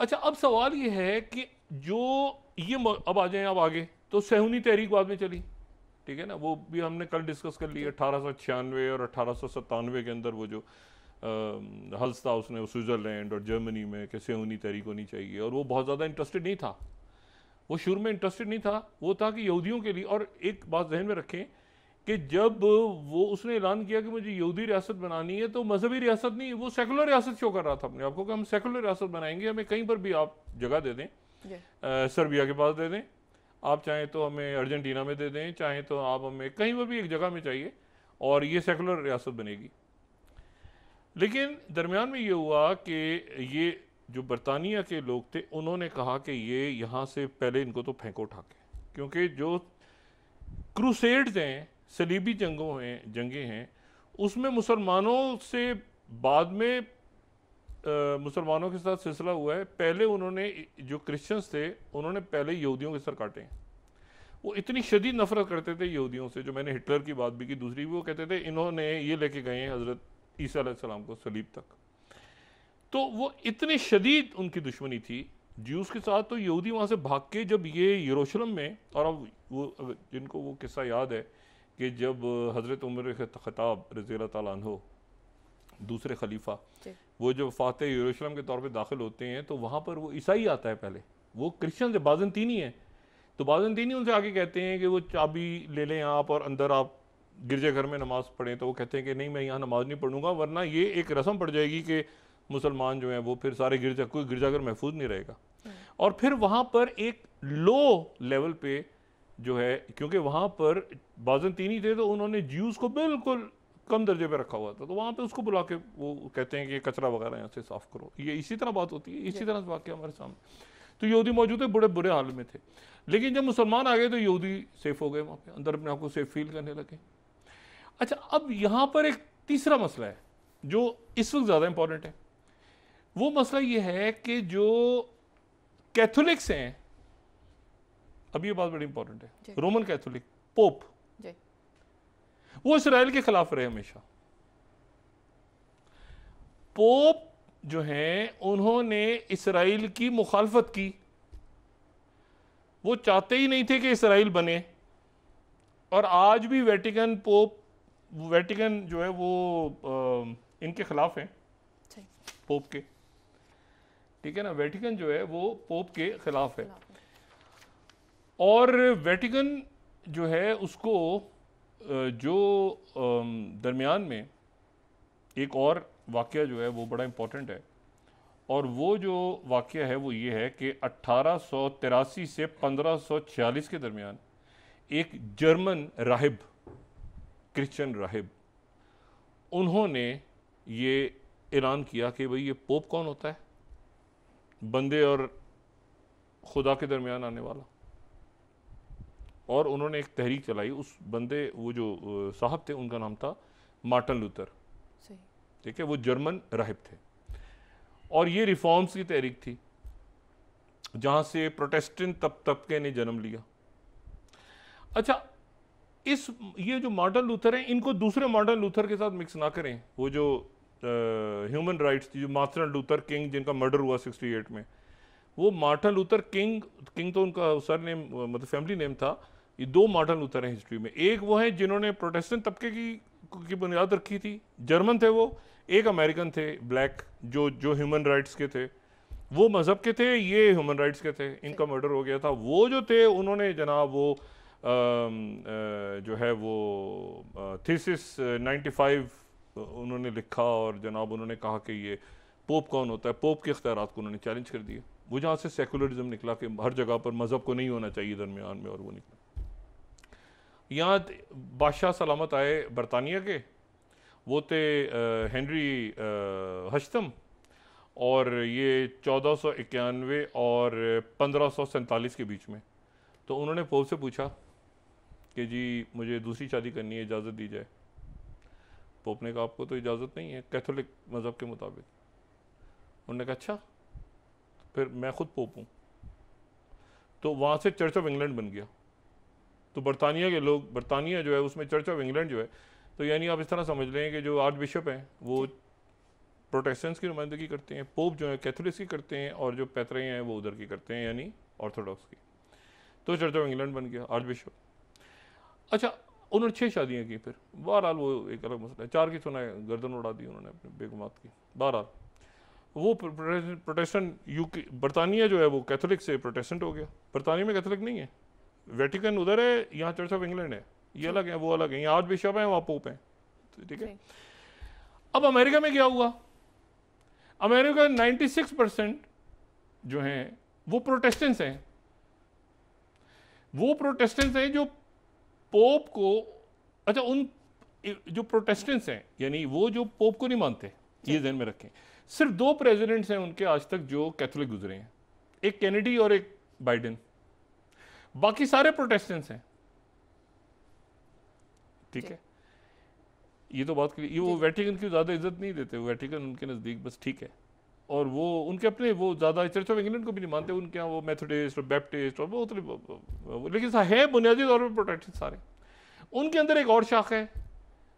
अच्छा, अब सवाल ये है कि जो ये अब आ जाए अब आगे, तो सहूनी तहरीक बाद में चली, ठीक है ना, वो भी हमने कल डिस्कस कर लिया। 1896 और 1897 के अंदर वो जो हल्स था उसने स्विट्ज़रलैंड और जर्मनी में कि सहूनी तहरीक होनी चाहिए, और वो बहुत ज़्यादा इंटरेस्टेड नहीं था, वो शुरू में इंटरेस्टेड नहीं था, वो था कि यहूदियों के लिए। और एक बात जहन में रखें कि जब वो उसने ऐलान किया कि मुझे यहूदी रियासत बनानी है, तो मजहबी रियासत नहीं, वो सेकुलर रियासत शो कर रहा था अपने आप को कि हम सेकुलर रियासत बनाएंगे, हमें कहीं पर भी आप जगह दे दें, सर्बिया के पास दे दें, आप चाहें तो हमें अर्जेंटीना में दे दें, चाहें तो आप हमें कहीं पर भी एक जगह में चाहिए, और ये सेकुलर रियासत बनेगी। लेकिन दरमियान में ये हुआ कि ये जो बरतानिया के लोग थे, उन्होंने कहा कि ये यहाँ से पहले इनको तो फेंको उठा के, क्योंकि जो क्रूसेड्स हैं, सलीबी जंगें हैं, उसमें मुसलमानों से बाद में मुसलमानों के साथ सिलसिला हुआ है। पहले उन्होंने जो क्रिश्चियंस थे, उन्होंने पहले यहूदियों के सर काटे हैं। वो इतनी शदीद नफरत करते थे यहूदियों से, जो मैंने हिटलर की बात भी की, दूसरी भी, वो कहते थे इन्होंने ये लेके गए हैं हज़रत ईसा अलैहिस्सलाम को सलीब तक। तो वो इतने शदीद उनकी दुश्मनी थी ज्यूस के साथ। तो यहूदी वहाँ से भाग के जब ये यरूशलेम में, और अब वो जिनको वो किस्सा याद है कि जब हज़रत उमर ख़त्ताब रज़ी अल्लाह तआला अन्हु, दूसरे खलीफा, वो जब फातह यरूशलेम के तौर पे दाखिल होते हैं, तो वहाँ पर वो ईसाई आता है पहले, वो क्रिश्चियन से बाज़ंतीनी है। तो बाज़ंतीनी उनसे आगे कहते हैं कि वो चाबी ले लें आप और अंदर आप गिरजाघर में नमाज़ पढ़ें। तो वो कहते हैं कि नहीं, मैं यहाँ नमाज़ नहीं पढ़ूंगा, वरना ये एक रस्म पड़ जाएगी कि मुसलमान जो हैं वो फिर सारे कोई गिरजाघर महफूज नहीं रहेगा। और फिर वहाँ पर एक लो लेवल पे जो है, क्योंकि वहाँ पर बाज़ंतीनी थे, तो उन्होंने ज्यूस को बिल्कुल कम दर्जे पे रखा हुआ था, तो वहाँ पे उसको बुला के वो कहते हैं कि कचरा वगैरह यहाँ से साफ़ करो। ये इसी तरह बात होती है, इसी तरह से वाक़या हमारे सामने। तो यहूदी मौजूद है, बड़े बुरे हाल में थे। लेकिन जब मुसलमान आ गए तो यहूदी सेफ हो गए, वहाँ पे अंदर अपने आप को सेफ फील करने लगे। अच्छा, अब यहाँ पर एक तीसरा मसला है जो इस वक्त ज़्यादा इंपॉर्टेंट है। वो मसला ये है कि जो कैथोलिक्स हैं, अब ये बात बड़ी इंपॉर्टेंट है, रोमन कैथोलिक पोप, वो इसराइल के खिलाफ रहे हमेशा। पोप जो हैं उन्होंने इसराइल की मुखालफत की, वो चाहते ही नहीं थे कि इसराइल बने। और आज भी वेटिकन वेटिकन जो है वो इनके खिलाफ है, पोप के, ठीक है ना, वेटिकन जो है वो पोप के खिलाफ है। और वेटिकन जो है उसको जो दरमियान में एक और वाक़या जो है वो बड़ा इम्पोर्टेंट है, और वो जो वाक़या है वो ये है कि 1883 से 1546 के दरमियान एक जर्मन राहिब, क्रिश्चियन राहिब, उन्होंने ये ऐलान किया कि भाई ये पोप कौन होता है, बंदे और खुदा के दरमियान आने वाला। और उन्होंने एक तहरीक चलाई, उस बंदे, वो जो साहब थे, उनका नाम था मार्टिन लूथर, ठीक है, वो जर्मन राहिब थे। और ये रिफॉर्म्स की तहरीक थी, जहां से प्रोटेस्टेंट तबके ने जन्म लिया। अच्छा, ये जो मार्टिन लूथर हैं, इनको दूसरे मार्टिन लूथर के साथ मिक्स ना करें। वो जो ह्यूमन राइट्स थी, जो मार्टिन लूथर किंग, जिनका मर्डर हुआ 68 में, वो मार्टिन लूथर किंग तो उनका सर नेम, मतलब फैमिली नेम था। ये दो मार्टिन लूथर हैं हिस्ट्री में। एक वो हैं जिन्होंने प्रोटेस्टेंट तबके की बुनियाद रखी थी, जर्मन थे वो। एक अमेरिकन थे, ब्लैक, जो ह्यूमन राइट्स के थे, वो मज़हब के थे, ये ह्यूमन राइट्स के थे। इनका मर्डर हो गया था। वो जो थे, उन्होंने जनाब वो जो है वो थीसिस 95 उन्होंने लिखा, और जनाब उन्होंने कहा कि ये पोप कौन होता है, पोप के इख्तियारात को उन्होंने चैलेंज कर दिया। वो जहाँ से सेकुलरिज्म निकला कि हर जगह पर मज़हब को नहीं होना चाहिए दरमियान में, और वो निकला। यहाँ बादशाह सलामत आए बरतानिया के, वो थे हेनरी हश्तम, और ये 1491 और 1547 के बीच में। तो उन्होंने पोप से पूछा कि जी मुझे दूसरी शादी करनी है, इजाज़त दी जाए। पोप ने कहा आपको तो इजाज़त नहीं है कैथोलिक मज़हब के मुताबिक। उन्होंने कहा अच्छा, फिर मैं ख़ुद पोप हूँ। तो वहाँ से चर्च ऑफ इंग्लैंड बन गया। तो बरतानिया के लोग, बरतानिया जो है उसमें चर्च ऑफ इंग्लैंड जो है, तो यानी आप इस तरह समझ लें कि जो आर्च बिशप हैं वो प्रोटेस्टेंट्स की नुमाइंदगी करते हैं, पोप जो है कैथोलिक्स की करते हैं, और जो पैतरे हैं वो उधर की करते हैं यानी ऑर्थोडॉक्स की। तो चर्च ऑफ इंग्लैंड बन गया आर्च बिशप। अच्छा, उन्होंने 6 शादियाँ की। फिर बहरहाल वो एक अलग मसला है, 4 की सुना है गर्दन उड़ा दी उन्होंने अपने बेगमात की। बहरहाल वो प्रोटेस्टेंट यूके, बरतानिया जो है वो कैथोलिक से प्रोटेस्टेंट हो गया। बरतानिया में कैथोलिक नहीं है, वेटिकन उधर है, यहाँ चर्च ऑफ इंग्लैंड है, ये अलग है वो अलग है, यहाँ आर्च बिशप है वहाँ पोप है, ठीक है। अब अमेरिका में क्या हुआ? अमेरिका 96% जो हैं वो प्रोटेस्टेंट्स हैं। वो प्रोटेस्टेंट्स हैं जो पोप को, अच्छा उन जो प्रोटेस्टेंट्स हैं यानी वो जो पोप को नहीं मानते, ये ध्यान में रखें। सिर्फ 2 प्रेसिडेंट्स हैं उनके आज तक जो कैथोलिक गुजरे हैं, एक कैनेडी और एक बाइडेन। बाकी सारे प्रोटेस्टेंट्स हैं, ठीक है। ये तो बात की, ये वो वेटिकन की ज़्यादा इज्जत नहीं देते, वेटिकन उनके नज़दीक बस ठीक है। और वो उनके अपने वो ज़्यादा चर्च ऑफ इंग्लैंड को भी नहीं मानते, उनके यहाँ वो मेथोडिस्ट और बैप्टिस्ट और वो, लेकिन है बुनियादी तौर पर प्रोटेस्टेंट सारे। उनके अंदर एक और शाख है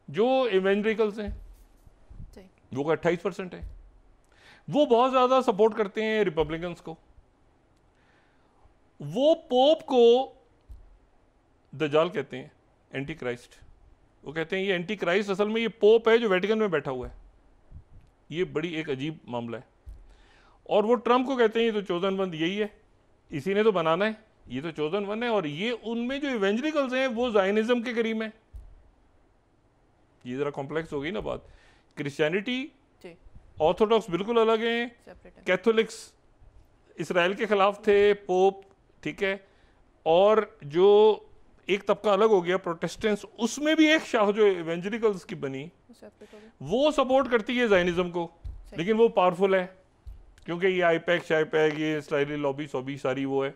जो इवेंजलिकल्स हैं, वो का 28% है। वो बहुत ज़्यादा सपोर्ट करते हैं रिपब्लिकन्स को। वो पोप को दज्जाल कहते हैं, एंटी क्राइस्ट। वो कहते हैं ये एंटी क्राइस्ट असल में ये पोप है जो वेटिकन में बैठा हुआ है। ये बड़ी एक अजीब मामला है। और वो ट्रम्प को कहते हैं ये तो चोजन वन यही है, इसी ने तो बनाना है, ये तो चोजन वन है। और ये उनमें जो इवेंजलिकल्स हैं वो ज़ायनिज़्म के करीब हैं। ये ज़रा कॉम्प्लेक्स हो गई ना बात। क्रिश्चियनिटी, ऑर्थोडॉक्स बिल्कुल अलग हैं, कैथोलिक्स इसराइल के खिलाफ थे, पोप, ठीक है। और जो एक तबका अलग हो गया प्रोटेस्टेंट्स, उसमें भी एक शाख जो इवेंजलिकल्स की बनी वो सपोर्ट करती है ज़ायनिज़्म को, लेकिन वो पावरफुल है क्योंकि ये आईपैक शाईपैक ये इसराइली लॉबी सॉबी सारी वो है,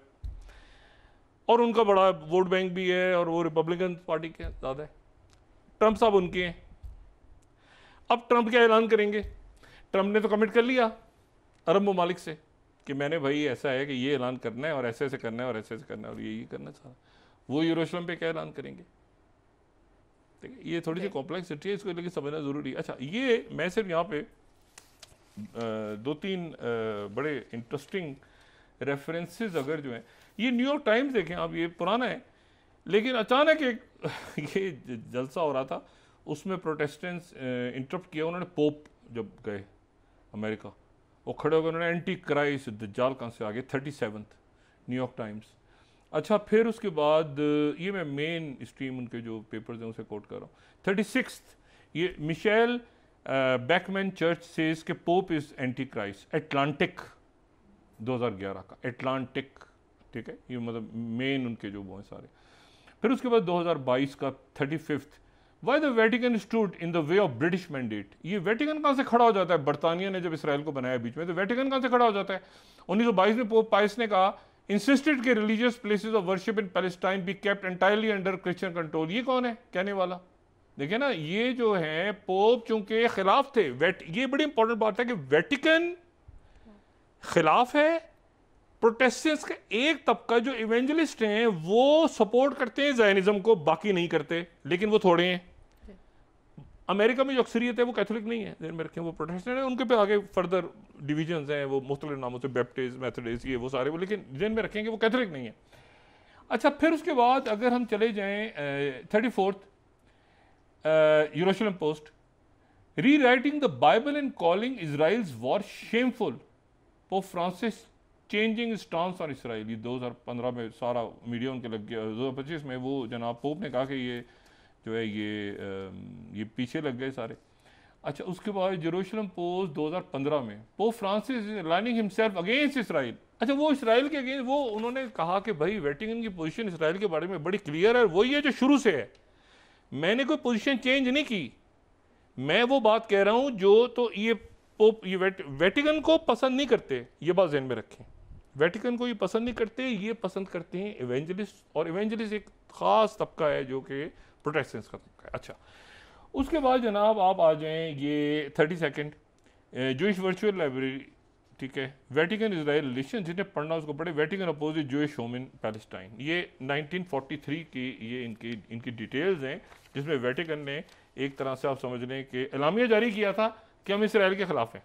और उनका बड़ा वोट बैंक भी है, और वो रिपब्लिकन पार्टी के ज़्यादा है। ट्रम्प साहब उनके हैं। अब ट्रम्प क्या ऐलान करेंगे? ट्रम्प ने तो कमिट कर लिया अरब ममालिक से कि मैंने भाई ऐसा है कि ये ऐलान करना है और ऐसे ऐसे करना है और ऐसे ऐसे करना है और ये करना चाह। वो यरूशलेम पे क्या ऐलान करेंगे? ठीक है, ये थोड़ी सी कॉम्प्लेक्सिटी है, इसको लेकर समझना ज़रूरी है। अच्छा, ये मैं सिर्फ यहाँ पे 2-3 बड़े इंटरेस्टिंग रेफरेंसेस अगर जो हैं, ये न्यूयॉर्क टाइम्स देखें आप, ये पुराना है लेकिन अचानक एक ये जलसा हो रहा था, उसमें प्रोटेस्टेंट्स इंटरप्ट किया। उन्होंने पोप जब गए अमेरिका, वो खड़े हो गए, उन्होंने एंटी क्राइस्ट दज्जाल कहाँ से आ गए, 37th न्यूयॉर्क टाइम्स। अच्छा, फिर उसके बाद ये मैं मेन स्ट्रीम उनके जो पेपर्स हैं उसे कोट कर रहा हूँ। 36th ये मिशेल बैकमैन चर्च सेज के pope is anti Christ, Atlantic 2011 का, एटलांटिक, ठीक है। ये मतलब मेन उनके जो वो हैं सारे। फिर उसके बाद 2022 का 35th why the Vatican stood in the way of British mandate. ये वेटिकन कहाँ से खड़ा हो जाता है? बरतानिया ने जब इसराइल को बनाया बीच में, तो वेटिकन कहाँ से खड़ा हो जाता है? 1922 में पोप पायस ने कहा इंसिस्टेड के religious places of worship in Palestine be kept entirely under Christian control. ये कौन है कहने वाला? देखिए ना, ये जो है पोप चूंकि खिलाफ थे, ये बड़ी इंपॉर्टेंट बात है कि वेटिकन खिलाफ है, प्रोटेस्टेंट्स का एक तबका जो इवेंजलिस्ट हैं वो सपोर्ट करते हैं ज़ायनिज़्म को, बाकी नहीं करते, लेकिन वो थोड़े हैं। अमेरिका में जो अक्सरियत है वो कैथोलिक नहीं है, ध्यान में रखें, वो प्रोटेस्टेंट है। उनके पे आगे फर्दर डिविजन्स हैं, वो मुख्तलिफ नामों से, बैप्टिस्ट, मेथोडिस्ट, ये वो सारे वो, लेकिन ध्यान में रखें कि वो कैथोलिक नहीं है। अच्छा, फिर उसके बाद अगर हम चले जाएं 34th यरूशलेम पोस्ट, री writing the Bible and calling Israel's war shameful, pope Francis changing stance on Israel. ये 2015 में सारा मीडिया उनके लग गया। 2025 में वो जनाब पोप ने कहा कि ये जो है ये पीछे लग गए सारे। अच्छा, उसके बाद जेरूशलम पोस्ट 2015 में pope Francis lining himself against Israel. अच्छा, वो इसराइल के अगेंस्ट, वो उन्होंने कहा कि भाई वेटिकन की पोजीशन इसराइल के बारे में बड़ी क्लियर है, वही है जो शुरू से है, मैंने कोई पोजीशन चेंज नहीं की, मैं वो बात कह रहा हूं जो, तो ये पोप, ये वेटिकन को पसंद नहीं करते, ये बात ध्यान में रखें। वेटिकन को ये पसंद नहीं करते, ये पसंद करते हैं इवेंजलिस्ट, और इवेंजलिस्ट एक खास तबका है जो कि प्रोटेस्टेंट्स का तबका है। अच्छा, उसके बाद जनाब आप आ जाएं ये 32 जूइश वर्चुअल लाइब्रेरी, ठीक है, वेटिकन इजराइल रिलेशन, जिन्हें पढ़ना उसको पढ़े। Vatican opposite Jewish home in Palestine, ये 1943 की ये इनकी डिटेल्स हैं, जिसमें वेटिकन ने एक तरह से आप समझ लें कि एलामिया जारी किया था कि हम इसराइल के खिलाफ हैं,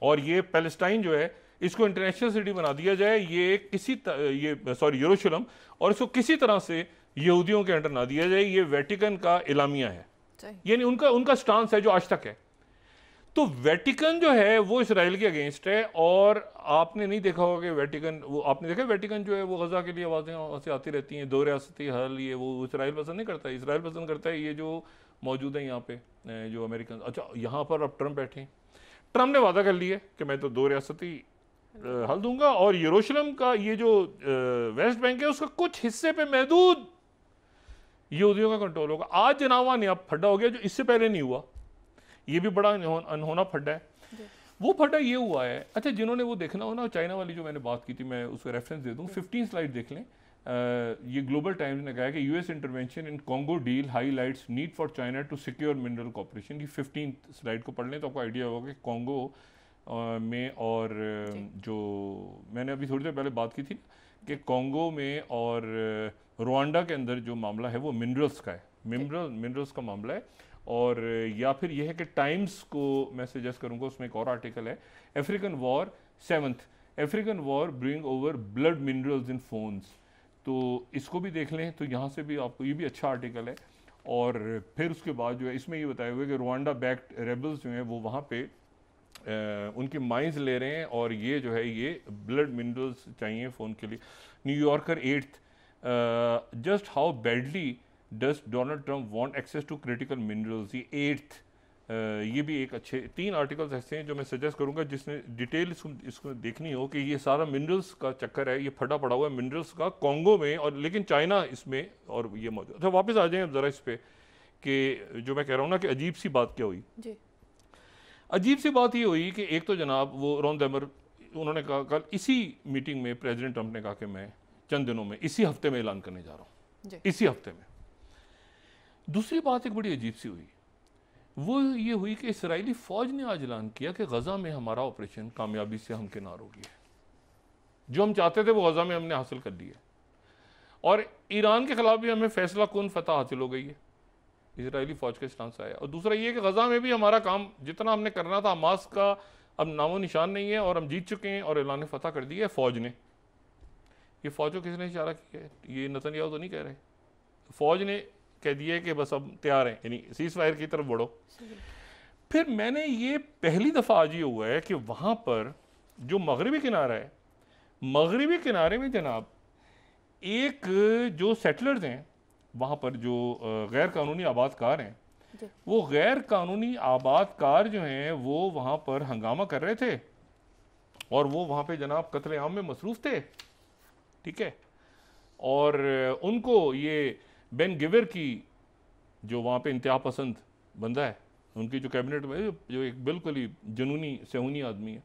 और ये पैलेस्टाइन जो है इसको इंटरनेशनल सिटी बना दिया जाए, यरूशलेम, और इसको किसी तरह से यहूदियों के अंडर ना दिया जाए। ये वेटिकन का एलामिया है, यानी उनका स्टांस है जो आज तक है। तो वेटिकन जो है वो इसराइल के अगेंस्ट है, और आपने नहीं देखा होगा कि वेटिकन, वो आपने देखा वेटिकन जो है वो गजा के लिए आवाज़ें से आती रहती हैं, दो रियासती हल, ये वो इसराइल पसंद नहीं करता है। इसराइल पसंद करता है ये जो मौजूद है यहाँ पे जो अमेरिकन। अच्छा, यहाँ पर अब ट्रम्प बैठे, ट्रम्प ने वादा कर लिया कि मैं तो दो रियासती हल दूंगा, और यरूशलेम का ये जो वेस्ट बैंक है उसका कुछ हिस्से पे महदूद यहूदियों का कंट्रोल होगा। आज जनाब वहाँ नया फड्डा हो गया जो इससे पहले नहीं हुआ, ये भी बड़ा अनहोना फड्डा है। वो फड्डा ये हुआ है, अच्छा जिन्होंने वो देखना हो ना, चाइना वाली जो मैंने बात की थी, मैं उसका रेफरेंस दे दूँ, 15 स्लाइड देख लें। ये ग्लोबल टाइम्स ने कहा है कि US intervention in Congo deal highlights need for China to secure mineral corporation. ये 15 स्लाइड को पढ़ लें तो आपको आइडिया होगा कि कॉन्गो में, और जो मैंने अभी थोड़ी देर पहले बात की थी कि कॉन्गो में और रुवांडा के अंदर जो मामला है वो मिनरल्स का है, मिनरल्स का मामला है। और या फिर यह है कि टाइम्स को मैं सजेस्ट करूंगा, उसमें एक और आर्टिकल है, African war 7th African war bring over blood minerals in phones, तो इसको भी देख लें। तो यहाँ से भी आपको, ये भी अच्छा आर्टिकल है। और फिर उसके बाद जो है इसमें ये बताया हुआ है कि रुवांडा बैक्ड रेबल्स जो हैं वो वहाँ पे उनकी माइंस ले रहे हैं, और ये जो है ये ब्लड मिनरल्स चाहिए फ़ोन के लिए। New Yorker 8th just how badly does Donald Trump want access to critical minerals, ये 8th ये भी एक अच्छे 3 आर्टिकल्स ऐसे हैं जो मैं सजेस्ट करूंगा, जिसने डिटेल इसको देखनी हो कि ये सारा मिनरल्स का चक्कर है, ये फटा पड़ा हुआ है मिनरल्स का कॉन्गो में, और लेकिन चाइना इसमें और ये मौजूद। अच्छा, वापस आ जाएं अब ज़रा इस पे कि जो मैं कह रहा हूँ ना कि अजीब सी बात क्या हुई जी। अजीब सी बात ये हुई कि एक तो जनाब वो रॉन डेमर, उन्होंने कहा कल इसी मीटिंग में प्रेसिडेंट ट्रंप ने कहा कि मैं चंद दिनों में इसी हफ्ते में ऐलान करने जा रहा हूँ, इसी हफ्ते में। दूसरी बात एक बड़ी अजीब सी हुई, वो ये हुई कि इसराइली फौज ने आज ऐलान किया कि गजा में हमारा ऑपरेशन कामयाबी से हमकिनार हो गया है, जो हम चाहते थे वो गजा में हमने हासिल कर लिया, और ईरान के खिलाफ भी हमें फैसला कुन फतह हासिल हो गई है, इसराइली फौज का स्टांस आया। और दूसरा ये कि गजा में भी हमारा काम जितना हमने करना था, हमास का अब नामो निशान नहीं है, और हम जीत चुके हैं, और ऐलान फतह कर दिया है फौज ने। ये फौज को किसने इशारा किया है? ये नेतन्याहू तो नहीं कह रहे, फौज ने कह दिया है कि बस अब तैयार हैं, यानी सीज फायर की तरफ बढ़ो। फिर मैंने ये पहली दफ़ा आज ये हुआ है कि वहाँ पर जो मगरबी किनारा है, मगरबी किनारे में जनाब एक जो सेटलर्स हैं वहाँ पर, जो गैर कानूनी आबादकार हैं, वो गैर कानूनी आबादकार जो हैं वो वहाँ पर हंगामा कर रहे थे, और वो वहाँ पे जनाब कत्लेआम में मसरूफ़ थे, ठीक है। और उनको ये बेन गिवर की जो वहाँ पे इंतहा पसंद बंदा है, उनकी जो कैबिनेट में जो एक बिल्कुल ही जुनूनी सेहूनी आदमी है,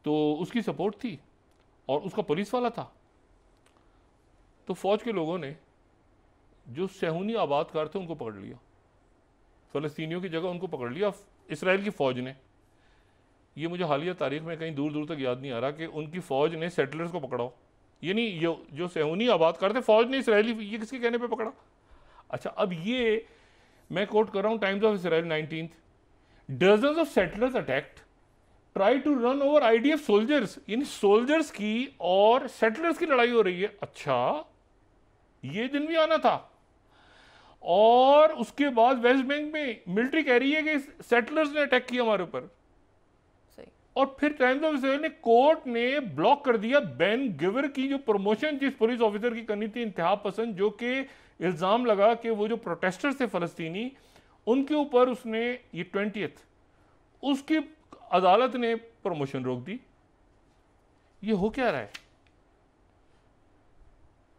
तो उसकी सपोर्ट थी, और उसका पुलिस वाला था। तो फौज के लोगों ने जो सेहूनी आबादकार थे उनको पकड़ लिया, फ़लस्तीनियों की जगह उनको पकड़ लिया इसराइल की फ़ौज ने। ये मुझे हालिया तारीख में कहीं दूर दूर तक याद नहीं आ रहा कि उनकी फ़ौज ने सेटलर्स को पकड़ा हो, यानी जो सेहूनी आबादकार थे फौज ने इसराइली, ये किसके कहने पे पकड़ा? अच्छा, अब ये मैं कोट कर रहा हूँ Times of Israel 19th, dozens of settlers attacked try to run over IDF soldiers, यानी सोल्जर्स की और सेटलर्स की लड़ाई हो रही है। अच्छा, ये दिन भी आना था। और उसके बाद वेस्ट बैंक में मिलिट्री कह रही है कि सेटलर्स ने अटैक किया हमारे ऊपर, और फिर टाइम्स ऑफ इसराइल ने, कोर्ट ने ब्लॉक कर दिया बेन गिवर की जो प्रमोशन जिस पुलिस ऑफिसर की करनी थी इंतहा पसंद, जो कि इल्ज़ाम लगा कि वो जो प्रोटेस्टर्स थे फ़लस्तीनी, उनके ऊपर उसने ये 20th उसकी अदालत ने प्रमोशन रोक दी। ये हो क्या रहा है?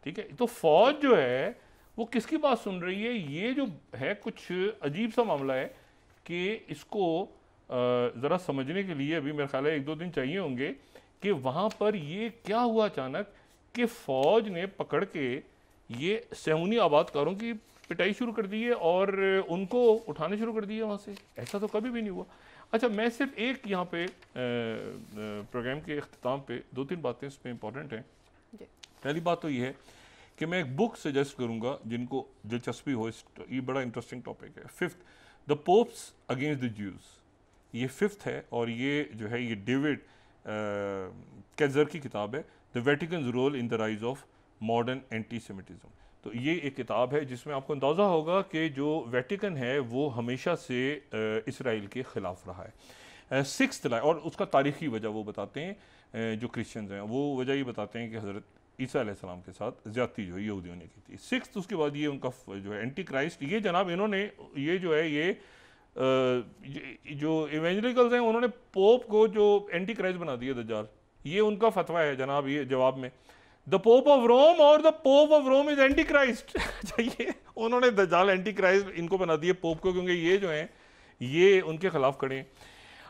ठीक है, तो फौज जो है वो किसकी बात सुन रही है? ये जो है कुछ अजीब सा मामला है कि इसको ज़रा समझने के लिए अभी मेरे ख्याल है 1-2 दिन चाहिए होंगे कि वहाँ पर ये क्या हुआ अचानक कि फ़ौज ने पकड़ के ये सहूनी आबादकारों की पिटाई शुरू कर दी है और उनको उठाने शुरू कर दिए वहाँ से। ऐसा तो कभी भी नहीं हुआ। अच्छा, मैं सिर्फ एक यहाँ पे प्रोग्राम के अख्ताम पे 2-3 बातें इसमें इंपॉर्टेंट हैं। पहली बात तो ये है कि मैं एक बुक सजेस्ट करूँगा जिनको दिलचस्पी हो, ये बड़ा इंटरेस्टिंग टॉपिक है। 5th the pops against the Jews, ये 5th है और ये जो है ये डेविड कैजर की किताब है, the Vatican role in the rise of modern antisemitism. तो ये एक किताब है जिसमें आपको अंदाज़ा होगा कि जो वेटिकन है वो हमेशा से इसराइल के ख़िलाफ़ रहा है। 6th जुलाई, और उसका तारीख़ी वजह वो बताते हैं, जो क्रिश्चियंस हैं वो वजह ये बताते हैं कि हज़रत ईसा अलैहिस्सलाम के साथ ज़्यादती जो है यहूदियों ने की थी। 6th, उसके बाद ये उनका जो है एंटी क्राइस्ट, ये जनाब इन्होंने ये जो है ये जो इवेंजलिकल्स हैं उन्होंने पोप को जो एंटी क्राइस्ट बना दिया दज्जाल, ये उनका फतवा है जनाब। ये जवाब में द पोप ऑफ रोम और the pope of Rome is antichrist. ये उन्होंने दज्जाल एंटी क्राइस्ट इनको बना दिए पोप को, क्योंकि ये जो हैं ये उनके खिलाफ खड़े हैं।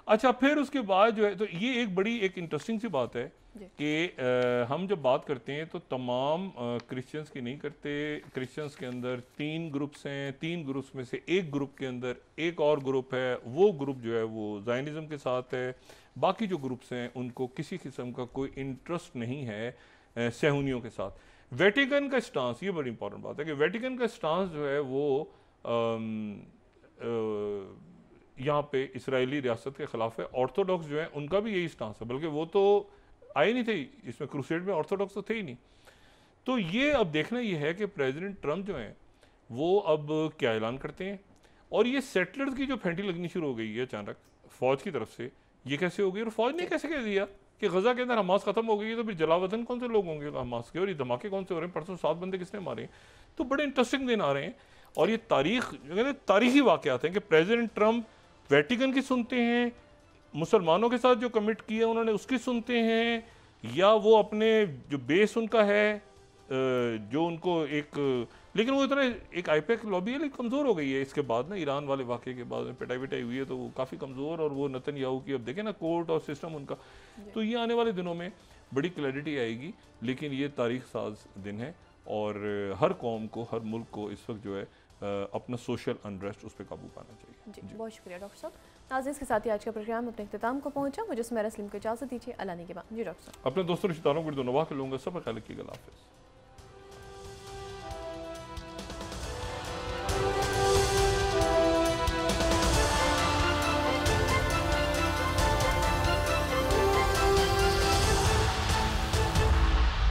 अच्छा, फिर उसके बाद जो है तो ये एक बड़ी एक इंटरेस्टिंग सी बात है कि हम जब बात करते हैं तो तमाम क्रिश्चियंस की नहीं करते। क्रिश्चियंस के अंदर 3 ग्रुप्स हैं, 3 ग्रुप्स में से एक ग्रुप के अंदर एक और ग्रुप है, वो ग्रुप जो है वो ज़ायनिज़्म के साथ है। बाकी जो ग्रुप्स हैं उनको किसी किस्म का कोई इंटरेस्ट नहीं है सहूनियों के साथ। वेटिकन का स्टांस, ये बड़ी इंपॉर्टेंट बात है कि वेटिकन का स्टांस जो है वो यहाँ पे इसराइली रियासत के ख़िलाफ़ है। ऑर्थोडॉक्स जो है उनका भी यही स्टांस है, बल्कि वो तो आए नहीं थे इसमें, क्रूसेड में ऑर्थोडॉक्स तो थे ही नहीं। तो ये अब देखना ये है कि प्रेसिडेंट ट्रम्प जो हैं वो अब क्या ऐलान करते हैं। और ये सेटलर्स की जो फेंटी लगनी शुरू हो गई है अचानक फ़ौज की तरफ से, ये कैसे हो गई? और फ़ौज ने कैसे कह दिया कि गज़ा के अंदर हमास ख़त्म हो गई है, तो फिर जलावतन कौन से लोग होंगे हमास के, और ये धमाके कौन से हो रहे हैं? परसों 7 बंदे किसने मारे हैं? तो बड़े इंटरेस्टिंग दिन आ रहे हैं। और ये तारीखी वाक़यात हैं कि प्रेसिडेंट ट्रम्प वेटिकन की सुनते हैं, मुसलमानों के साथ जो कमिट किया उन्होंने उसकी सुनते हैं, या वो अपने जो बेस उनका है जो उनको एक, लेकिन वो इतना एक आईपैक लॉबी है लेकिन कमज़ोर हो गई है इसके बाद ना, ईरान वाले वाक़े के बाद पिटाई विटाई हुई है तो वो काफ़ी कमज़ोर। और वो नेतन्याहू की अब देखें ना कोर्ट और सिस्टम उनका, तो ये आने वाले दिनों में बड़ी क्लैरिटी आएगी। लेकिन ये तारीख साज दिन है और हर कौम को, हर मुल्क को इस वक्त जो है अपना सोशल अनरेस्ट उस पर काबू पाना चाहिए। जी, बहुत शुक्रिया डॉक्टर साहब। नाज़रीन, के साथ ही आज का प्रोग्राम अपने इख्तिताम को पहुंचा। मुझे सुमेरा सलीम को इजाज़त दीजिए। अल्लाह ने के बाद जी डॉक्टर साहब, अपने दोस्तों रिश्तेदारों को दुआ के लूँगा, सब ख्याल रखिएगा। अल्लाह हाफ़िज़।